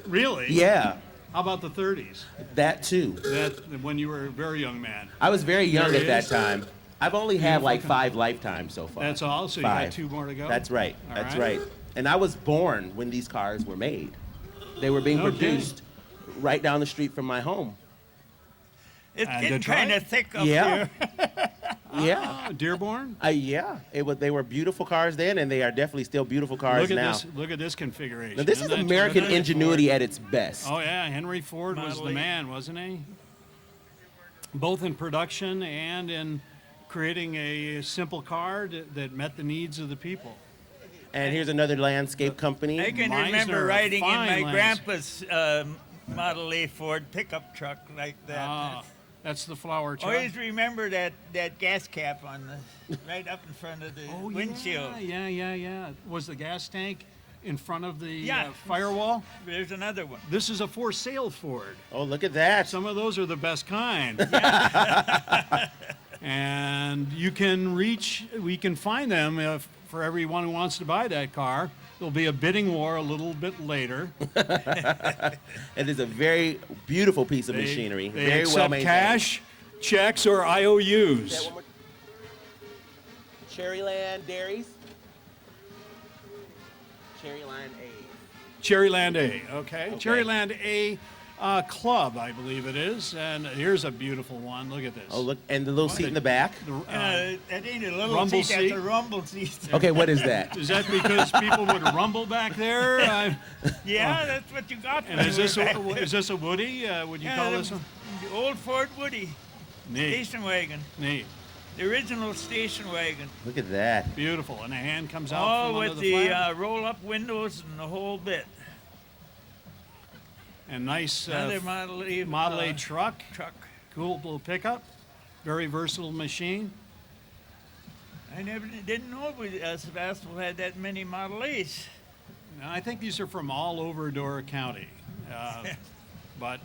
Really? Yeah, How about the 30s? that too. That when you were a very young man. I was very young There at it that is. time. I've only had like 5 lifetimes so far. That's all? So you 5. got 2 more to go? That's right. All That's right. right. And I was born when these cars were made. They were being Okay. produced right down the street from my home. It's And getting to try kind it? of thick up Yeah. here. Yeah. Dearborn. Yeah. They were beautiful cars then, and they are definitely still beautiful cars Look at now. this. Look at this configuration. Now, this is Isn't that American terrific? ingenuity at its best. Oh yeah, Henry Ford was the man, wasn't he? Both in production and in creating a simple car that met the needs of the people. And here's another landscape company. I can Meisner, remember riding in fine my lands. grandpa's Model A Ford pickup truck like that. Ah, that's the flower truck. Always remember that gas cap on the right up in front of the Oh, windshield. Yeah. Was the gas tank in front of the Yeah. firewall? There's another one. This is a for sale Ford. Oh, look at that. Some of those are the best kind. And we can find them for everyone who wants to buy that car. There'll be a bidding war a little bit later. It is a very beautiful piece of machinery. They Very accept well maintained. cash, checks, or IOUs. Cherryland Dairies. Cherryland A. Cherryland A, okay. Okay. Cherryland A Club, I believe it is. And here's a beautiful one. Look at this. Oh, look, and the little seat in the back. That ain't a little rumble seat, seat? that's a rumble seat. Okay, what is that? Is that because people would rumble back there? Yeah, that's what you got. And is this a Woody? Would you call this one? The old Ford Woody Neat. station wagon, Neat. the original station wagon, Look at that. Beautiful. And a hand comes out all from under with the the flap. roll-up windows and the whole bit. And nice Another Model A, Model A truck. truck. Cool little pickup. Very versatile machine. I didn't know Sevastopol had that many Model A's. Now, I think these are from all over Door County. But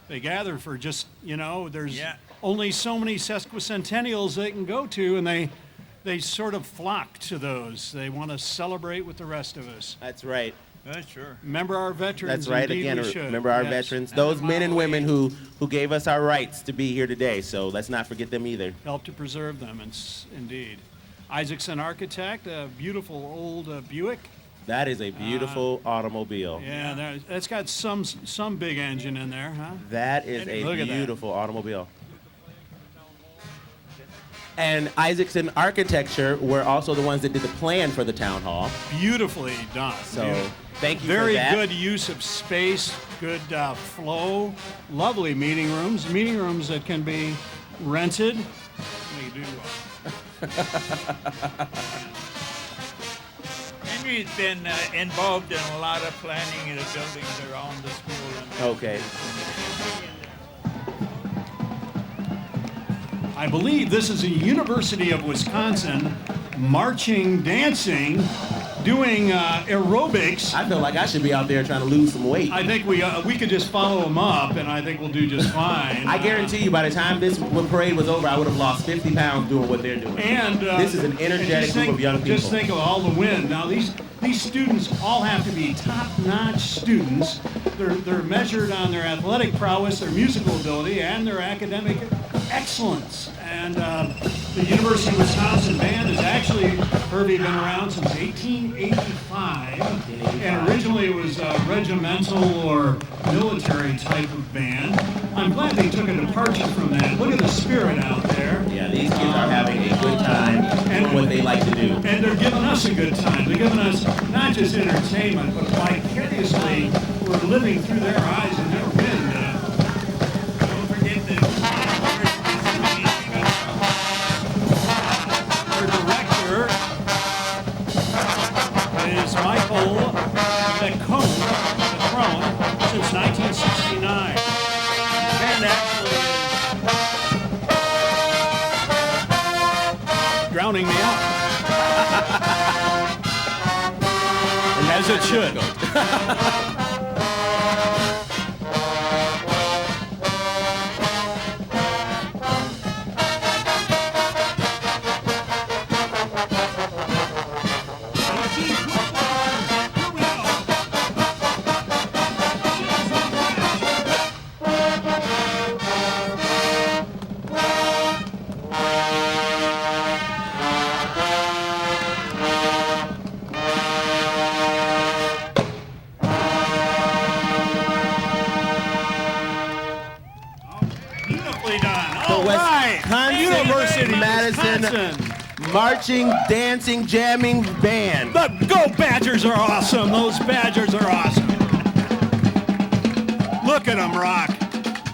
they gather for just, there's Yeah. only so many sesquicentennials they can go to, and they sort of flock to those. They want to celebrate with the rest of us. That's right. Sure. Remember our veterans. That's right. Indeed Again, we should. remember our Yes. veterans, And those the men and Model women who gave us our rights to be here today. So let's not forget them either. Help to preserve them, indeed. Isaacson Architect, a beautiful old Buick. That is a beautiful automobile. Yeah, that's got some big engine in there, huh? That is a Look at that. beautiful automobile. And Isaacson Architecture were also the ones that did the plan for the town hall. Beautifully done. So Beautiful. thank you Very for that. good use of space, good flow, lovely meeting rooms that can be rented. They do. Henry's been involved in a lot of planning of the buildings around the school. And Okay. I believe this is a University of Wisconsin marching, dancing, doing aerobics. I feel like I should be out there trying to lose some weight. I think we could just follow them up, and I think we'll do just fine. I guarantee you by the time this parade was over, I would have lost 50 pounds doing what they're doing. And this is an energetic group of young people. Just think of all the wind. Now these students all have to be top-notch students. They're measured on their athletic prowess, their musical ability, and their academic excellence. And the University of Wisconsin band has actually, Hervy, been around since 1885. And originally it was a regimental or military type of band. I'm glad they took a departure from that. Look at the spirit out there. Yeah, these kids are having a good time doing what they like to do. And they're giving us a good time. They're giving us not just entertainment, but vicariously, we're living through their eyes and their wind. don't forget the Their director is Michael Lecone, since 1969. And actually is drowning me out. As it should. Beautifully done. The All right. Wisconsin University of Madison Wisconsin. marching, dancing, jamming band. The Go Badgers are awesome. Those Badgers are awesome. Look at them rock.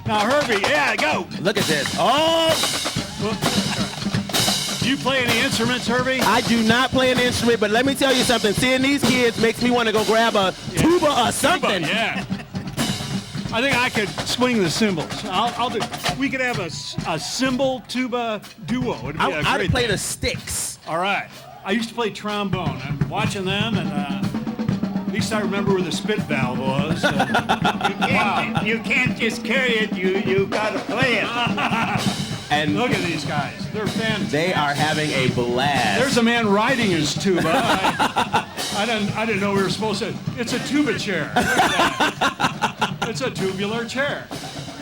Now, Hervy, yeah, go. Look at this. Oh, Do you play any instruments, Hervy? I do not play an instrument, but let me tell you something. Seeing these kids makes me want to go grab a tuba or something. Yeah. I think I could swing the cymbals. I'll do. We could have a cymbal tuba duo. It'd be a I'd great play thing. the sticks. All right. I used to play trombone. I'm watching them, and at least I remember where the spit valve was. Wow. You can't just carry it. You got to play it. And Look at these guys. They're fantastic. they are having a blast. There's a man riding his tuba. I didn't know we were supposed to. It's a tuba chair. It's a tubular chair.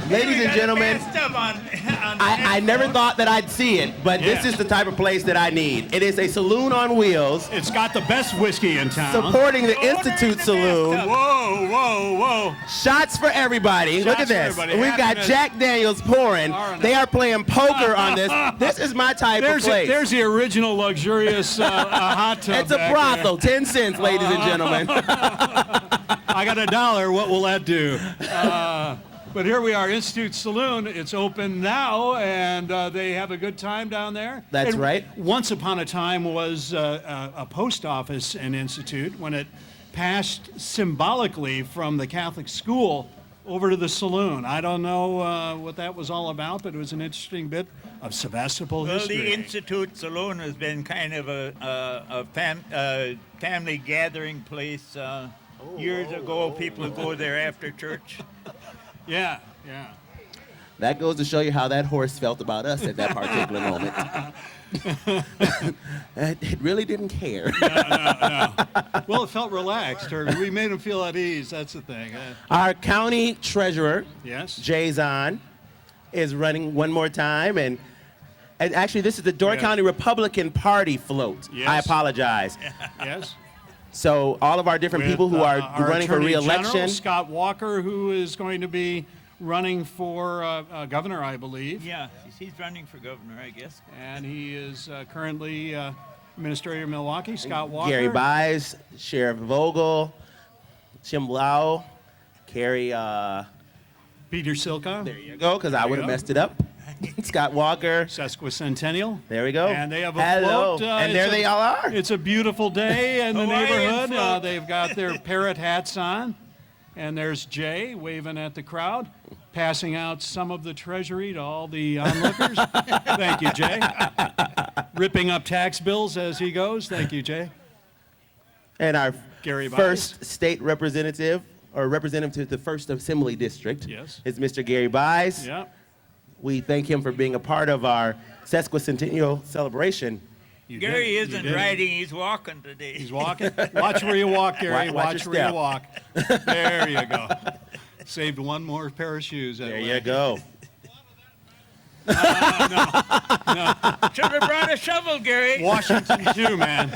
Ladies and gentlemen, I never thought that I'd see it, but this Yeah. is the type of place that I need. It is a saloon on wheels It's got the best whiskey in town. supporting the Institute Saloon. Whoa, whoa, whoa. Shots for everybody. Look at Shots for this. everybody. We've got Happiness. Jack Daniels pouring. Darn it. They are playing poker on this. This is my type of place. There's the original luxurious hot tub. It's a back brothel. 10 cents, ladies and gentlemen. there. I got $1. What will that do? But here we are, Institute Saloon. It's open now, and they have a good time down there. That's It right. Once upon a time was a post office in Institute when it passed symbolically from the Catholic school over to the saloon. I don't know what that was all about, but it was an interesting bit of Sevastopol Well, history. the Institute Saloon has been kind of a family gathering place. Years ago, people would go there after church. Yeah, yeah. That goes to show you how that horse felt about us at that particular moment. It really didn't care. Well, it felt relaxed. We made him feel at ease. That's the thing. Our county treasurer, Yes. Jason, is running one more time, and actually this is the Door Yeah. County Republican Party float. Yes. I apologize. Yes. So all of our different people who are our running for Attorney re-election. General, Scott Walker, who is going to be running for governor, I believe. Yeah, he's running for governor, I guess. And he is currently Administrator of Milwaukee, Scott Walker. Gary Buys, Sheriff Vogel, Jim Lau, Carrie, Peter Silka. there you go, because I you would have go. messed it up. Scott Walker, Sesquicentennial. there we go. And they have a Hello. float. And there they all are. It's a beautiful day in the Hawaiian neighborhood. float. They've got their parrot hats on. And there's Jay waving at the crowd, passing out some of the treasury to all the onlookers. Thank you, Jay. Ripping up tax bills as he goes. Thank you, Jay. And our Gary Buys. first state representative, or representative to the 1st Assembly District, Yes. is Mr. Gary Buys. Yeah. We thank him for being a part of our Sesquicentennial celebration. You Gary did. You isn't did. riding, he's walking today. He's walking. Watch where you walk, Gary. Watch Watch your where step. you walk. There you go. Saved one more pair of shoes. That There way. you go. Should have brought a shovel, Gary. Washington too, man.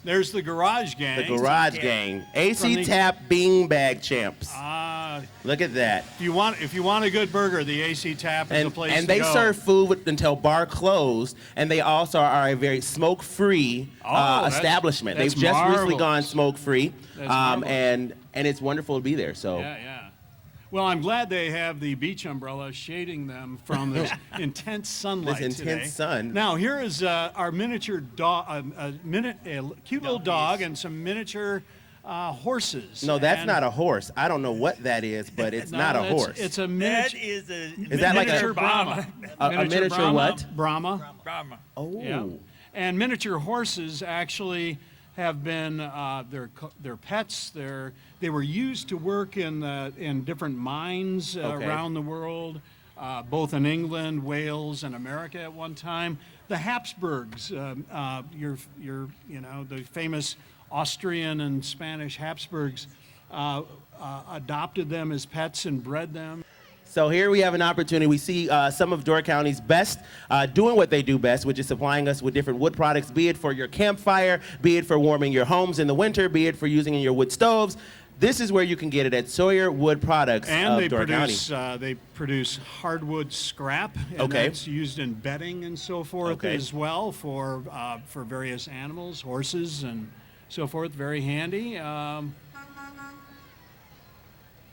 There's the Garage Gang. The Garage Gang. AC From the- Tap Beanbag Champs. Ah, Look at that. if you want a good burger, the AC Tap is the place And to they go. serve food until bar closed, and they also are a very smoke-free that's- establishment. that's They've just recently marvelous. gone smoke-free, That's marvelous. and it's wonderful to be there. So Yeah, yeah. Well, I'm glad they have the beach umbrella shading them from this intense sunlight This intense today. sun. Now here is our miniature dog, a cute little dog, and some miniature horses. no, that's And- not a horse. I don't know what that is, but it's No, not a that's- horse. It's a That miniature. is a Is that like a- miniature Brahma? a miniature Brahma, what? Brahma. Brahma. oh, Yeah. And miniature horses actually have been their pets. They were used to work in different mines Okay. around the world, both in England, Wales, and America at one time. The Habsburgs, the famous Austrian and Spanish Habsburgs, adopted them as pets and bred them. So here we have an opportunity. We see some of Door County's best doing what they do best, which is supplying us with different wood products, be it for your campfire, be it for warming your homes in the winter, be it for using in your wood stoves. This is where you can get it at Sawyer Wood Products And of Door County. they produce hardwood scrap, and Okay. that's used in bedding and so forth Okay. as well for various animals, horses and so forth. Very handy.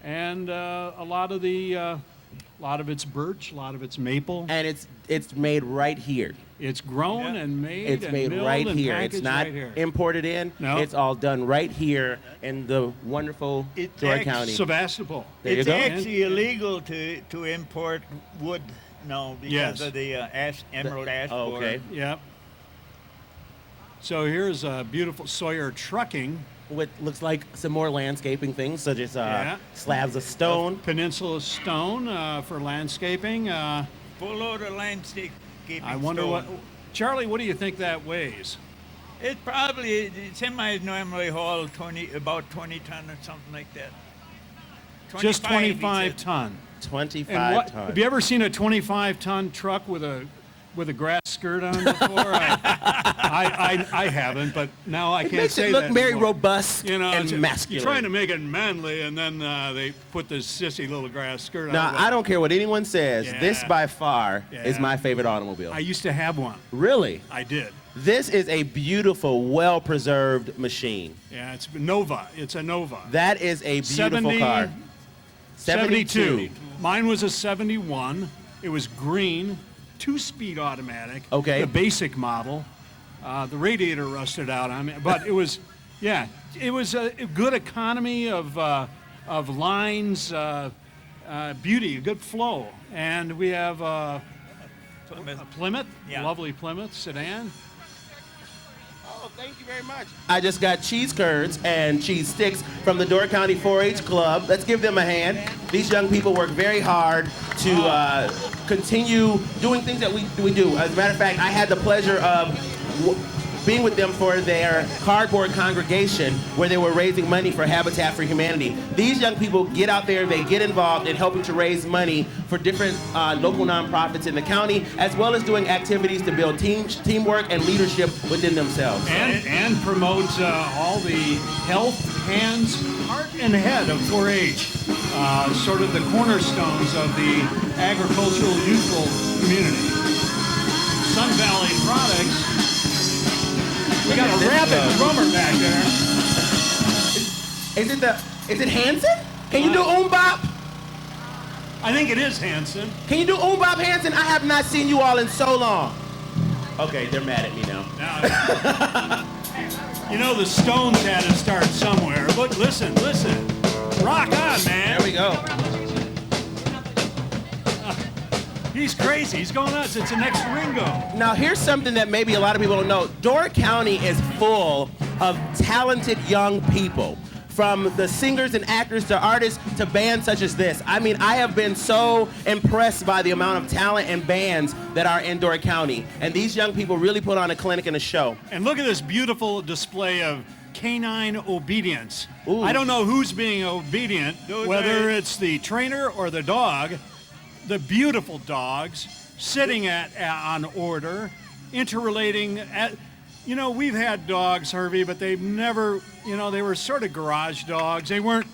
And a lot of it's birch, a lot of it's maple. And it's made right here. It's grown and made. It's and made milled right and here. It's packaged not right here. imported in. No. It's all done right here in the wonderful It's Door ex- County. Sevastopol. There you It's go. actually illegal to import wood now because Yes. of the emerald ash Oh, borer. okay. Yep. So here's a beautiful Sawyer trucking. What looks like some more landscaping things, such as Yeah. slabs of stone. Peninsula stone for landscaping. Full load of landscaping. I wonder stone. what, Charlie, what do you think that weighs? It probably semis normally haul about 20 ton or something like that. Just 25, he 25 said. ton. 25 And what, tons. have you ever seen a 25-ton truck with a grass skirt on before? I haven't, but now I It can't makes say it look that very anymore. robust You know, and masculine. You're trying to make it manly, and then they put this sissy little grass skirt Now, on. I don't care what anyone says. Yeah. This, by far, is Yeah. my favorite automobile. I used to have one. Really? I did. This is a beautiful, well-preserved machine. Yeah, it's Nova. It's a Nova. That is a beautiful car. 72. Mine was a 71. It was green, 2-speed automatic. Okay. The basic model. The radiator rusted out on me, but it was, yeah, it was a good economy of lines, beauty, a good flow, and we have a Plymouth, Yeah. lovely Plymouth sedan. Oh, thank you very much. I just got cheese curds and cheese sticks from the Door County 4-H Club. Let's give them a hand. These young people work very hard to continue doing things that we do. As a matter of fact, I had the pleasure of being with them for their cardboard congregation where they were raising money for Habitat for Humanity. These young people get out there, they get involved in helping to raise money for different local nonprofits in the county, as well as doing activities to build teamwork and leadership within themselves. And promote all the health, hands, heart, and head of 4-H, sort of the cornerstones of the agricultural youthful community. Sun Valley Products. We got a rabbit drummer back there. Is it Hanson? Can you do Bop? I think it is Hanson. Can you do Bop Hanson? I have not seen you all in so long. Okay, they're mad at me now. Now, you know the Stones had to start somewhere. Look, listen. Rock on, man. There we go. He's crazy. He's going nuts. It's the next Ringo. Now, here's something that maybe a lot of people don't know. Door County is full of talented young people. From the singers and actors to artists to bands such as this. I mean, I have been so impressed by the amount of talent and bands that are in Door County. And these young people really put on a clinic and a show. And look at this beautiful display of canine obedience. Ooh. I don't know who's being obedient, whether it's the trainer or the dog. The beautiful dogs sitting on order, interrelating. You know, we've had dogs, Hervy, but they've never, they were sort of garage dogs. They weren't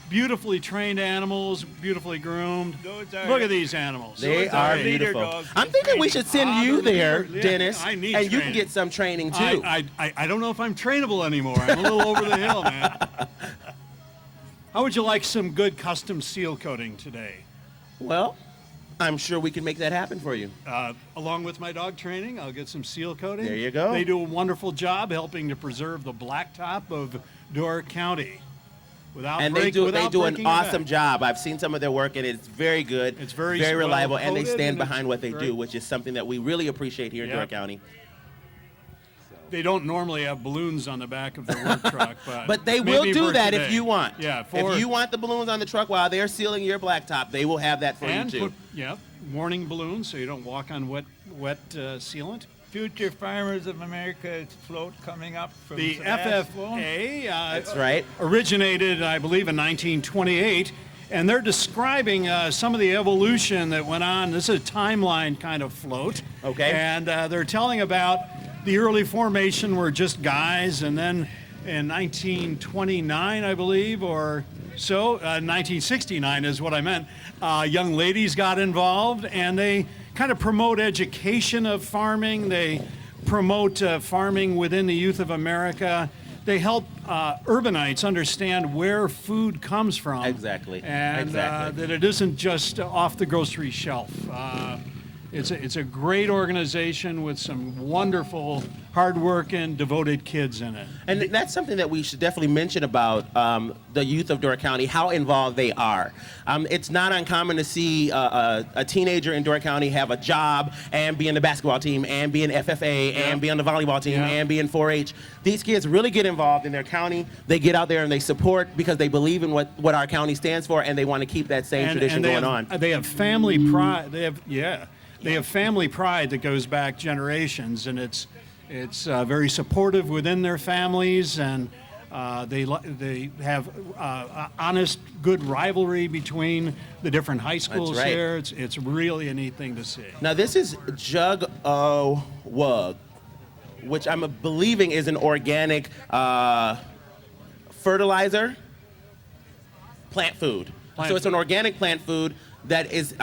beautifully trained animals, beautifully groomed. Look at these animals. They Those are leader beautiful. dogs I'm with thinking we training. should send you there, Yeah, Dennis, I need and you can training. get some training too. I don't know if I'm trainable anymore. I'm a little over the hill, man. How would you like some good custom seal coating today? Well, I'm sure we can make that happen for you. Along with my dog training, I'll get some seal coating. There you go. They do a wonderful job helping to preserve the blacktop of Door County. And they do an breaking it awesome back. job. I've seen some of their work, and it's very good. It's very reliable, well and they coated, stand and behind it's what they very- do, which is something that we really appreciate here in Yeah. Door County. They don't normally have balloons on the back of their work truck, But they maybe will do for that today. if you want. Yeah, if you want the balloons on the truck while they're sealing your blacktop, they will have that for and you too. put warning balloons so you don't walk on wet sealant. Future Farmers of America float coming up from The Sevastopol. FFA That's right. originated, I believe, in 1928, and they're describing some of the evolution that went on. This is a timeline kind of float. Okay. And they're telling about the early formation were just guys, and then in 1929, I believe, or so. 1969 is what I meant. Young ladies got involved, and they kind of promote education of farming. They promote farming within the youth of America. They help urbanites understand where food comes from. Exactly. And that it isn't just off the grocery shelf. It's a great organization with some wonderful, hardworking, devoted kids in it. And that's something that we should definitely mention about the youth of Door County, how involved they are. It's not uncommon to see a teenager in Door County have a job and be in the basketball team and be in FFA and be on the volleyball team and be in 4-H. These kids really get involved in their county. They get out there and they support because they believe in what our county stands for, and they want to keep that same tradition going on. They have family pride. They have family pride that goes back generations, and it's very supportive within their families, and they have honest, good rivalry between the different high schools here. It's really a neat thing to see. Now this is Jug O Wug, which I'm believing is an organic fertilizer plant food. So it's an organic plant food that is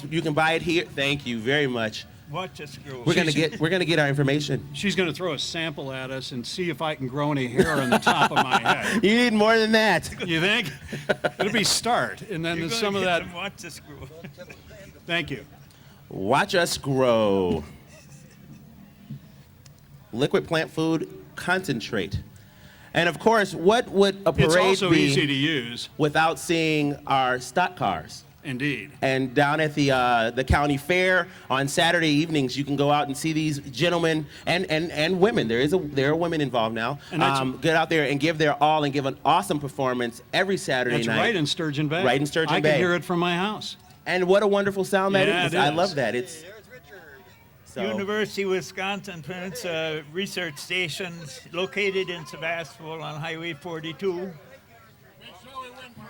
you can buy it here. Thank you very much. Watch us grow. We're gonna get our information. She's going to throw a sample at us and see if I can grow any hair on the top of my head. You need more than that. You think? It'll be start, and then there's some of that. Watch us grow. Thank you. Watch us grow. Liquid plant food concentrate. And of course, what would a parade It's also be easy to use. without seeing our stock cars? Indeed. And down at the county fair on Saturday evenings, you can go out and see these gentlemen and women. There are women involved now. Get out there and give their all and give an awesome performance every Saturday night. That's right in Sturgeon Bay. Right in Sturgeon Bay. I can hear it from my house. And what a wonderful sound that is. It I is. love that. University of Wisconsin Plymouth research station located in Sevastopol on Highway 42.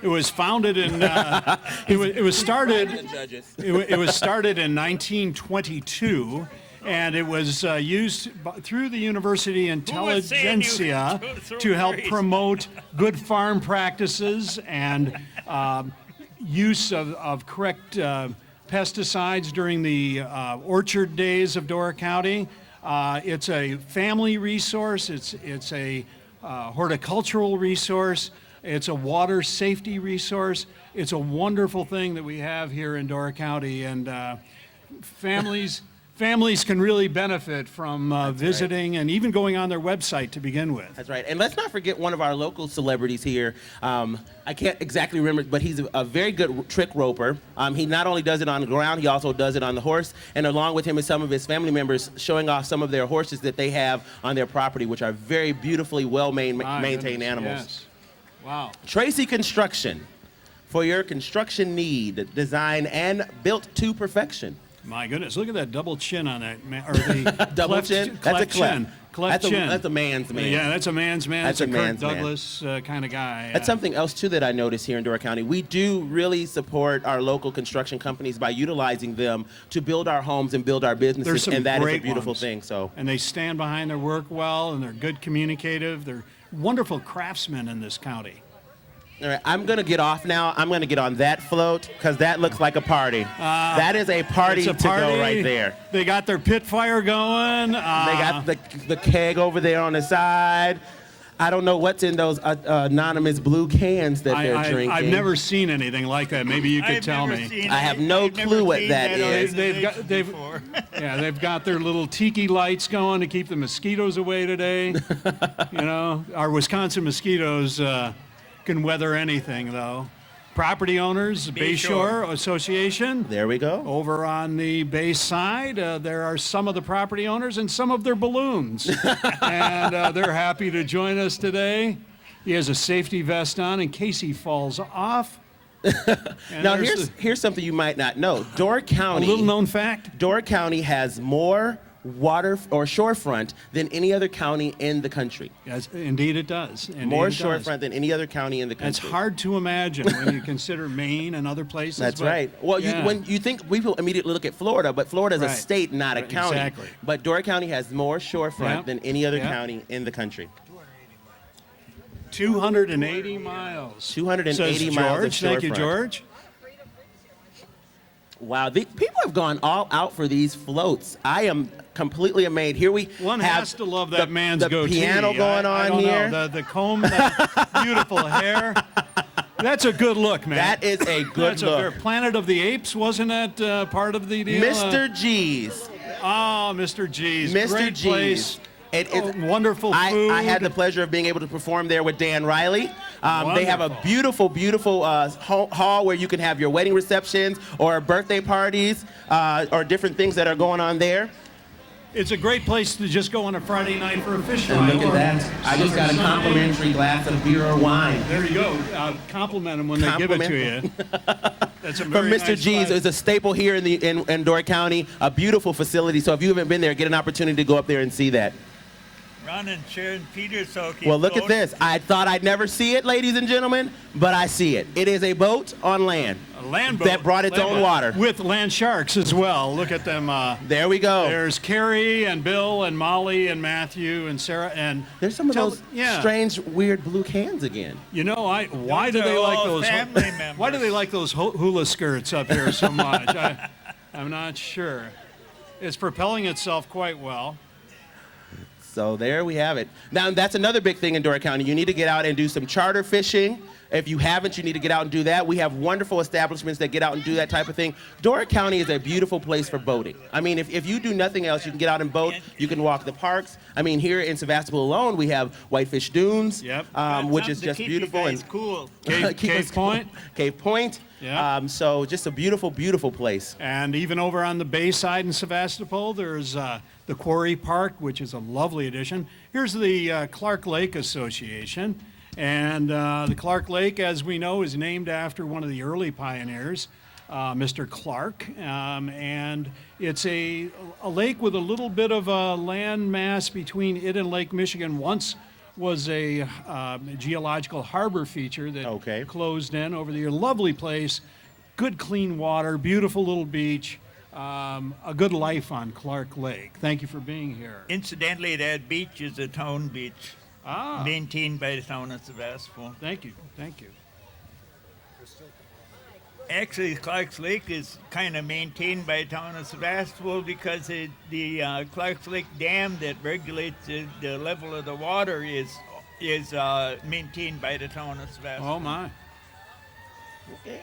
It was founded in. It was started. It was started in 1922, and it was used through the university intelligentsia to help promote good farm practices and use of correct pesticides during the orchard days of Door County. It's a family resource. It's a horticultural resource. It's a water safety resource. It's a wonderful thing that we have here in Door County, and families can really benefit from visiting and even going on their website to begin with. That's right. And let's not forget one of our local celebrities here. I can't exactly remember, but he's a very good trick roper. He not only does it on the ground, he also does it on the horse. And along with him is some of his family members showing off some of their horses that they have on their property, which are very beautifully well-maintained animals. Yes. Wow. Tracy Construction, for your construction need, design, and built to perfection. My goodness, look at that double chin on that man. Or the double chin? That's a chin. Cleft chin. That's a man's man. Yeah, that's a man's man. That's a man's Kirk Douglas kind of guy. That's something else, too, that I noticed here in Door County. We do really support our local construction companies by utilizing them to build our homes and build our businesses, and that is a beautiful thing. And they stand behind their work well, and they're good communicative. They're wonderful craftsmen in this county. All right, I'm going to get off now. I'm going to get on that float because that looks like a party. That is a party to go right there. They got their pit fire going. They got the keg over there on the side. I don't know what's in those anonymous blue cans that they're drinking. I've never seen anything like that. Maybe you could tell me. I have no clue what that is. They've got their little tiki lights going to keep the mosquitoes away today. You know, our Wisconsin mosquitoes can weather anything, though. Property owners, Bayshore Association. There we go. Over on the Bay side, there are some of the property owners and some of their balloons. And they're happy to join us today. He has a safety vest on in case he falls off. Now, here's something you might not know. Door County. A little known fact. Door County has more water or shorefront than any other county in the country. Yes, indeed it does. More shorefront than any other county in the country. It's hard to imagine when you consider Maine and other places. That's right. Well, when you think, people immediately look at Florida, but Florida is a state, not a county. Exactly. But Door County has more shorefront than any other county in the country. 280 miles. 280 Says miles of George. Thank you, shorefront. George. Wow, people have gone all out for these floats. I am completely amazed. Here we One have has to love that man's the goatee. piano going I on don't here. know. The comb, that beautiful hair. That's a good look, man. That is a good look. Planet of the Apes, wasn't that part of the deal? Mr. G's. Oh, Mr. G's. Mr. Great G's. place. Wonderful food. I had the pleasure of being able to perform there with Dan Riley. They have a Wonderful. beautiful hall where you can have your wedding receptions or birthday parties or different things that are going on there. It's a great place to just go on a Friday night for a fish And fry. look at that. I just got a complimentary glass of beer or wine. There you go. Compliment them when they give it to you. That's a From very Mr. nice G's. fry. It's a staple here in Door County, a beautiful facility. So if you haven't been there, get an opportunity to go up there and see that. Ron and Sharon Peters soaking. Well, look at this. I thought I'd never see it, ladies and gentlemen, but I see it. It is a boat on land. A land boat. That brought its Land own boat. water. With land sharks as well. Look at them. There we go. There's Carrie and Bill and Molly and Matthew and Sarah and There's some of those yeah. strange, weird blue cans again. You know, why do Those they are like all those? family members. Why do they like those hula skirts up here so much? I'm not sure. It's propelling itself quite well. So there we have it. Now, that's another big thing in Door County. You need to get out and do some charter fishing. If you haven't, you need to get out and do that. We have wonderful establishments that get out and do that type of thing. Door County is a beautiful place for boating. I mean, if you do nothing else, you can get out and boat. You can walk the parks. I mean, here in Sevastopol alone, we have Whitefish Dunes, Yep. which is Something to just keep beautiful. You guys and cool. Cave Point. Cave Point. Yeah. So just a beautiful, beautiful place. And even over on the bay side in Sevastopol, there's the Quarry Park, which is a lovely addition. Here's the Clark Lake Association. And the Clark Lake, as we know, is named after one of the early pioneers, Mr. Clark. And it's a lake with a little bit of a land mass between it and Lake Michigan. Once was a geological harbor feature that closed in over the year. Lovely place, good clean water, beautiful little beach. A good life on Clark Lake. Thank you for being here. Incidentally, that beach is a town beach. Maintained by the town of Sevastopol. Thank you. Thank you. Actually, Clark's Lake is kind of maintained by the town of Sevastopol because the Clark's Lake Dam that regulates the level of the water is maintained by the town of Sevastopol. Oh, my.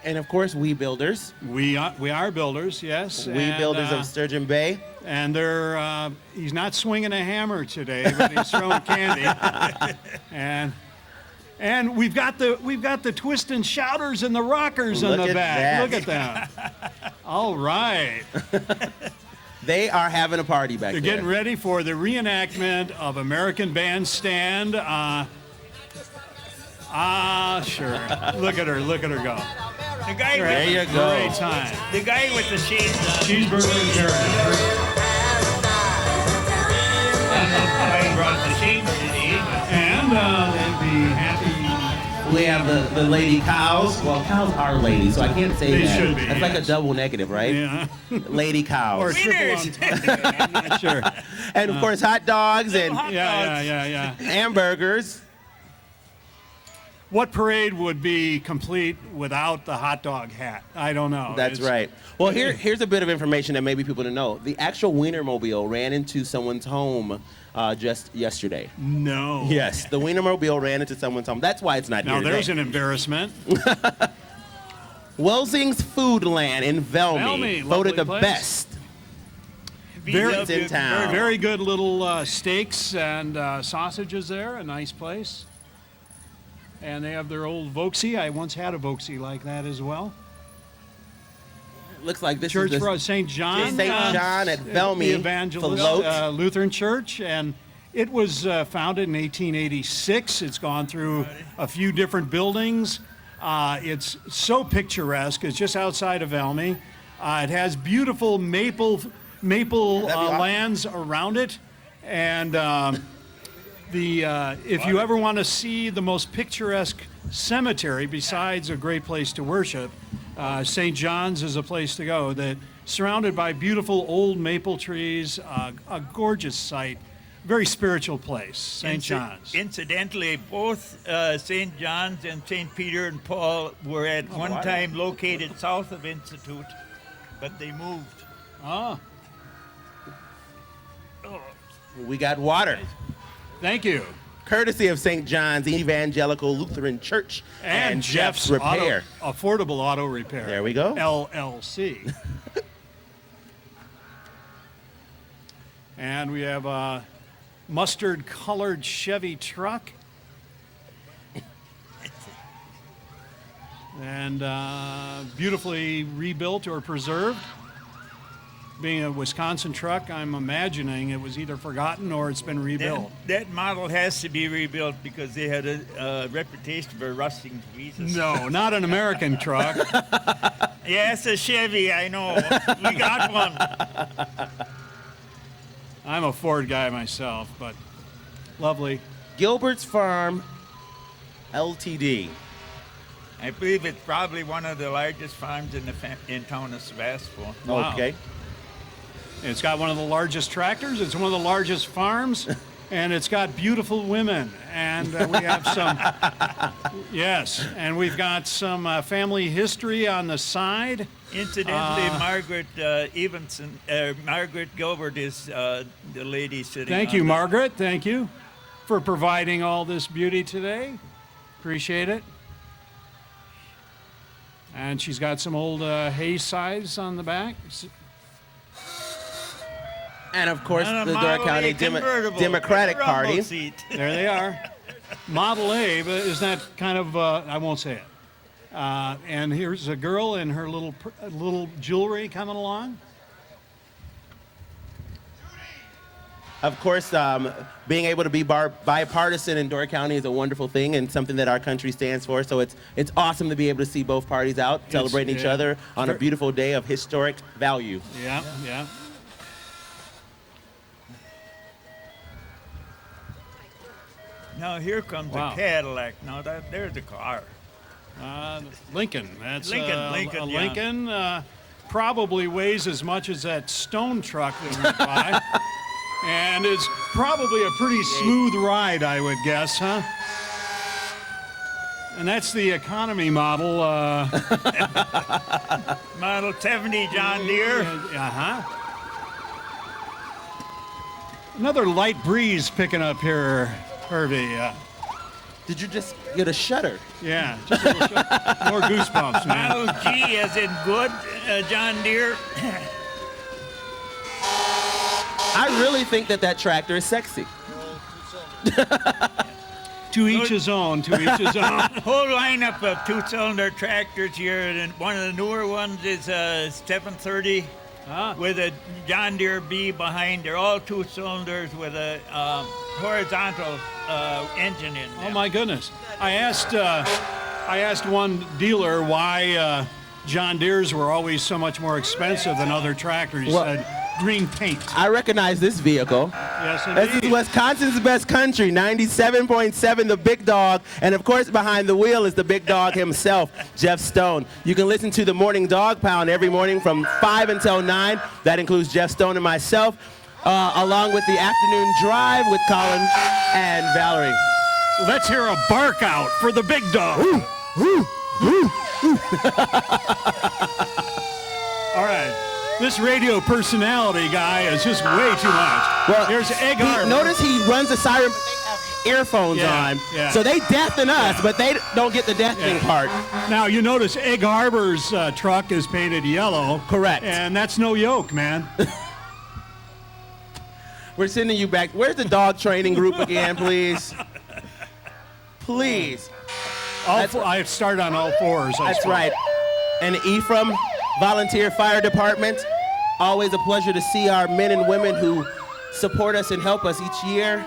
And of course, We Builders. We are builders, yes. We Builders of Sturgeon Bay. And they're he's not swinging a hammer today, but he's throwing candy. And we've got the twist and shouters and the rockers in the back. Look at them. All right. They are having a party back there. They're getting ready for the reenactment of American Bandstand. Sure. Look at her go. The guy There you Having a go. Great time. The guy with the shades on. Cheeseburger and carrot. I brought the shades today. And they'd be happy. We have the lady cows. Well, cows are ladies, so I can't say They that. should be, That's like a yes. double negative, right? Yeah. Lady cows. Or triple Wieners. entendre. I'm not sure. And of course, hot dogs and Yeah. hamburgers. What parade would be complete without the hot dog hat? I don't know. That's right. Well, here's a bit of information that maybe people don't know. The actual Wienermobile ran into someone's home just yesterday. No. Yes, the Wienermobile ran into someone's home. That's why it's not Now here there's today. an embarrassment. Welsing's Foodland in Velmy Velmy, voted the lovely place. best. Very, in town. very good little steaks and sausages there. A nice place. And they have their old Vauxy. I once had a Vauxy like that as well. Looks like this Church is for the St. John. St. John at Velmy. The Evangelist Float. Lutheran Church. And it was founded in 1886. It's gone through a few different buildings. It's so picturesque. It's just outside of Velmy. It has beautiful maple lands around it. And if you ever want to see the most picturesque cemetery, besides a great place to worship, St. John's is a place to go. Surrounded by beautiful old maple trees, a gorgeous sight very spiritual place, St. John's. Incidentally, both St. John's and St. Peter and Paul were at one time located south of Institute, but they moved. Oh, We got water. thank you. Courtesy of St. John's Evangelical Lutheran Church and Jeff's Repair. Affordable Auto Repair. There we go. LLC. And we have a mustard-colored Chevy truck. And beautifully rebuilt or preserved. Being a Wisconsin truck, I'm imagining it was either forgotten or it's been rebuilt. That model has to be rebuilt because they had a reputation for rusting to pieces. No, not an American truck. Yeah, it's a Chevy, I know. We got one. I'm a Ford guy myself, but lovely. Gilbert's Farm LTD. I believe it's probably one of the largest farms in town of Sevastopol. Wow. Okay. It's got one of the largest tractors. It's one of the largest farms, and it's got beautiful women. And we have some, yes, and we've got some family history on the side. Incidentally, Margaret Gilbert is the lady sitting. Thank you, Margaret. Thank you for providing all this beauty today. Appreciate it. And she's got some old hay size on the back. And of course, And a the Door Model County A convertible Democratic with a rumble Party. seat. There they are. Model A, but isn't that kind of, I won't say it. And here's a girl in her little jewelry coming along. Of course, being able to be bipartisan in Door County is a wonderful thing and something that our country stands for. So it's awesome to be able to see both parties out celebrating each other on a beautiful day of historic value. Yeah, yeah. Now here comes Wow. a Cadillac. Now there's a car. Lincoln. That's Lincoln, a yeah. Lincoln. Probably weighs as much as that stone truck that we buy. And it's probably a pretty smooth ride, I would guess, huh? And that's the economy model. Model 70 John Deere. Uh-huh. Another light breeze picking up here, Hervy. Did you just get a shudder? Yeah, just a little more goosebumps, man. Model G as in good John Deere. I really think that tractor is sexy. To each his own, to each his own. Whole lineup of two-cylinder tractors here, and one of the newer ones is a 730 with a John Deere B behind. They're all two cylinders with a horizontal engine in them. Oh my goodness! I asked one dealer why John Deere's were always so much more expensive than other tractors. He said green paint. I recognize this vehicle. Yes, This indeed. is Wisconsin's best country, 97.7, the big dog. And of course, behind the wheel is the big dog himself, Jeff Stone. You can listen to the Morning Dog Pound every morning from 5 until 9. That includes Jeff Stone and myself, along with the afternoon drive with Colin and Valerie. Let's hear a bark out for the big dog. All right. This radio personality guy is just way too much. Well, here's Egg Harbor. Notice he runs the siren, but they have earphones on. Yeah. So they deafen us, but they don't get the deafening part. Now, you notice Egg Harbor's truck is painted yellow. Correct. And that's no yoke, man. We're sending you back. Where's the dog training group again, please? Please. I start on all fours. That's right. And Ephraim Volunteer Fire Department. Always a pleasure to see our men and women who support us and help us each year.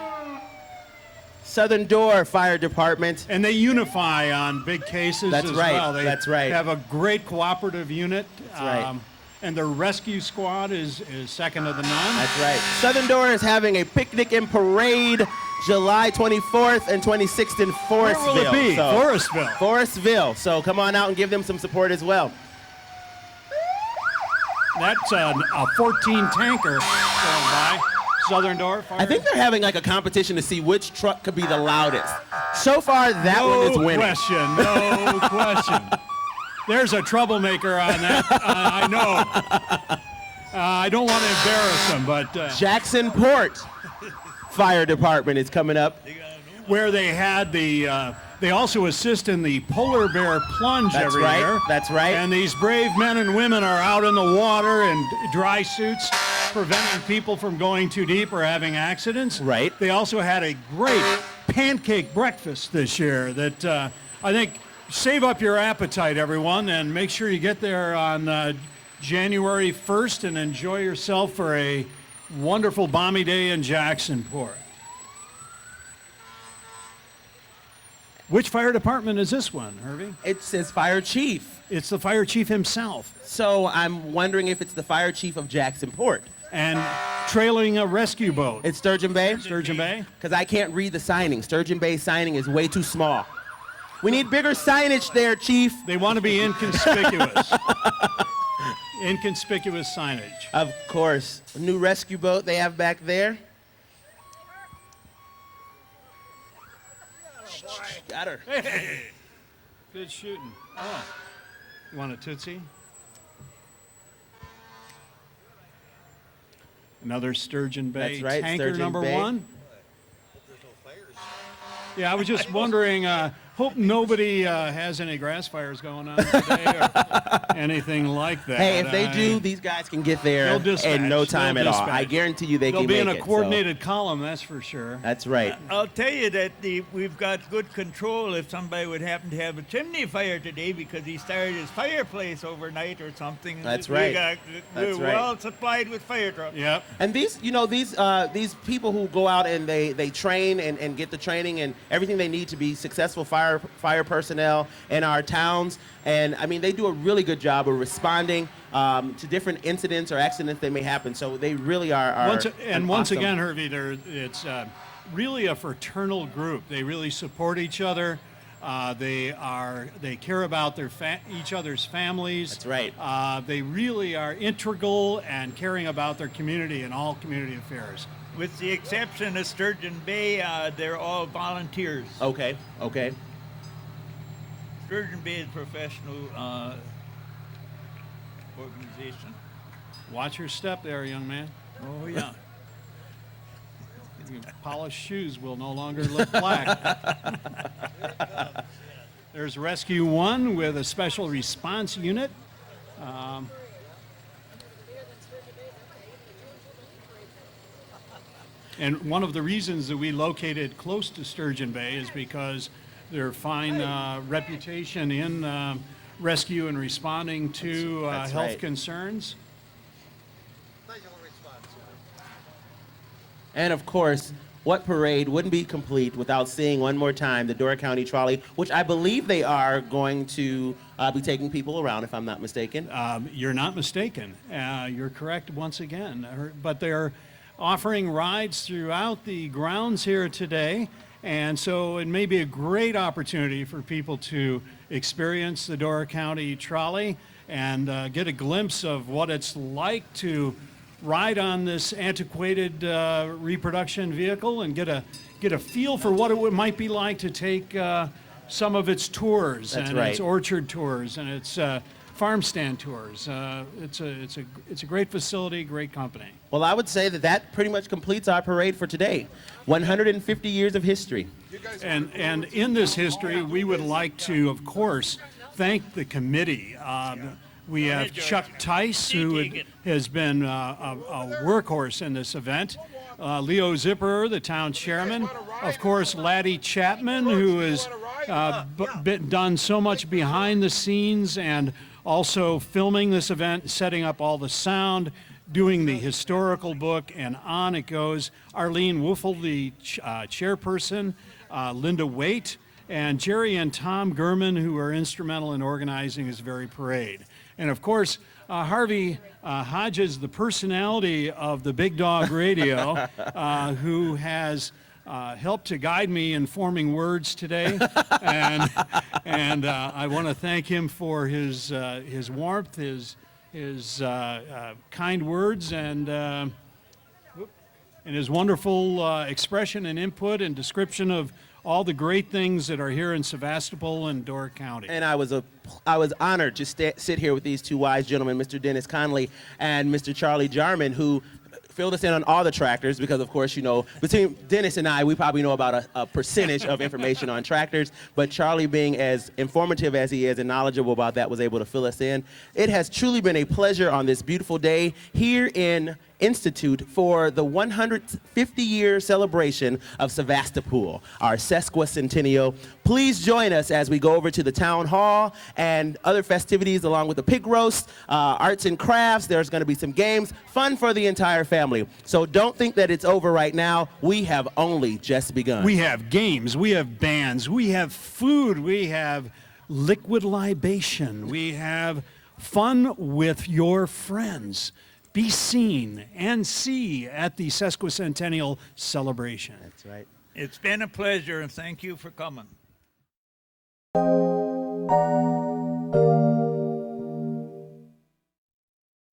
Southern Door Fire Department. And they unify on big cases That's as right. well. They That's right. have a great cooperative unit. That's right. And their rescue squad is second to the none. That's right. Southern Door is having a picnic and parade July 24th and 26th in Forestville. Where will it be? So, Forestville. Forestville. So come on out and give them some support as well. That's a 14 tanker going by. Southern Door Fire? I think they're having like a competition to see which truck could be the loudest. So far, that one is winning. No question. There's a troublemaker on that. I know. I don't want to embarrass him, but Jackson Port Fire Department is coming up. Where they had the, they also assist in the polar bear plunge every year. That's right. And these brave men and women are out in the water in dry suits, preventing people from going too deep or having accidents. Right. They also had a great pancake breakfast this year that I think save up your appetite, everyone, and make sure you get there on January 1st and enjoy yourself for a wonderful balmy day in Jacksonport. Which fire department is this one, Hervy? It says fire chief. It's the fire chief himself. So I'm wondering if it's the fire chief of Jackson Port. And trailing a rescue boat. It's Sturgeon Bay? Sturgeon Bay? Because I can't read the signing. Sturgeon Bay signing is way too small. We need bigger signage there, chief. They want to be inconspicuous. Inconspicuous signage. Of course. A new rescue boat they have back there. Got her. Hey, good shooting. Oh, you want a Tootsie? Another Sturgeon Bay That's right, tanker Sturgeon number Bay. 1. Yeah, I was just wondering, hope nobody has any grass fires going on today or anything like that. Hey, if they do, these guys can get there in no time at all. I guarantee you they can make it. They'll be in a coordinated column, that's for sure. That's right. I'll tell you that we've got good control if somebody would happen to have a chimney fire today because he started his fireplace overnight or something. That's right. We're well supplied with fire trucks. Yep. And these people who go out and they train and get the training and everything they need to be successful fire personnel in our towns. And I mean, they do a really good job of responding to different incidents or accidents that may happen. So they really are once awesome. again, Hervy, it's really a fraternal group. They really support each other. They care about each other's families. That's right. They really are integral and caring about their community and all community affairs. With the exception of Sturgeon Bay, they're all volunteers. Okay. Sturgeon Bay is a professional organization. Watch your step there, young man. Oh, yeah. Your polished shoes will no longer look black. There's Rescue 1 with a special response unit. And one of the reasons that we located close to Sturgeon Bay is because their fine reputation in rescue and responding to health concerns. And of course, what parade wouldn't be complete without seeing one more time the Door County Trolley, which I believe they are going to be taking people around, if I'm not mistaken. You're not mistaken. You're correct once again. But they're offering rides throughout the grounds here today. And so it may be a great opportunity for people to experience the Door County Trolley and get a glimpse of what it's like to ride on this antiquated reproduction vehicle and get a feel for what it might be like to take some of its tours. That's and right. its orchard tours and its farm stand tours. It's a great facility, great company. Well, I would say that pretty much completes our parade for today. 150 years of history. And in this history, we would like to, of course, thank the committee. We have Chuck Tice, who has been a workhorse in this event. Leo Zipper, the town chairman. Of course, Laddie Chapman, who has done so much behind the scenes and also filming this event, setting up all the sound, doing the historical book, and on it goes. Arlene Woofel, the chairperson, Linda Waite, and Jerry and Tom Gurman, who are instrumental in organizing this very parade. And of course, Hervy Hodges, the personality of the Big Dog Radio, who has helped to guide me in forming words today, and I want to thank him for his warmth, his kind words, and and his wonderful expression and input and description of all the great things that are here in Sevastopol and Door County. And I was honored to sit here with these two wise gentlemen, Mr. Dennis Connolly and Mr. Charlie Jarman, who filled us in on all the tractors because, of course, you know, between Dennis and I, we probably know about a percentage of information on tractors, but Charlie, being as informative as he is and knowledgeable about that, was able to fill us in. It has truly been a pleasure on this beautiful day here in Institute for the 150-year celebration of Sevastopol, our Sesquicentennial. Please join us as we go over to the town hall and other festivities along with the pig roast, arts and crafts. There's going to be some games, fun for the entire family. So don't think that it's over right now. We have only just begun. We have games, we have bands, we have food, we have liquid libation, we have fun with your friends. Be seen and see at the Sesquicentennial celebration. That's right. It's been a pleasure, and thank you for coming.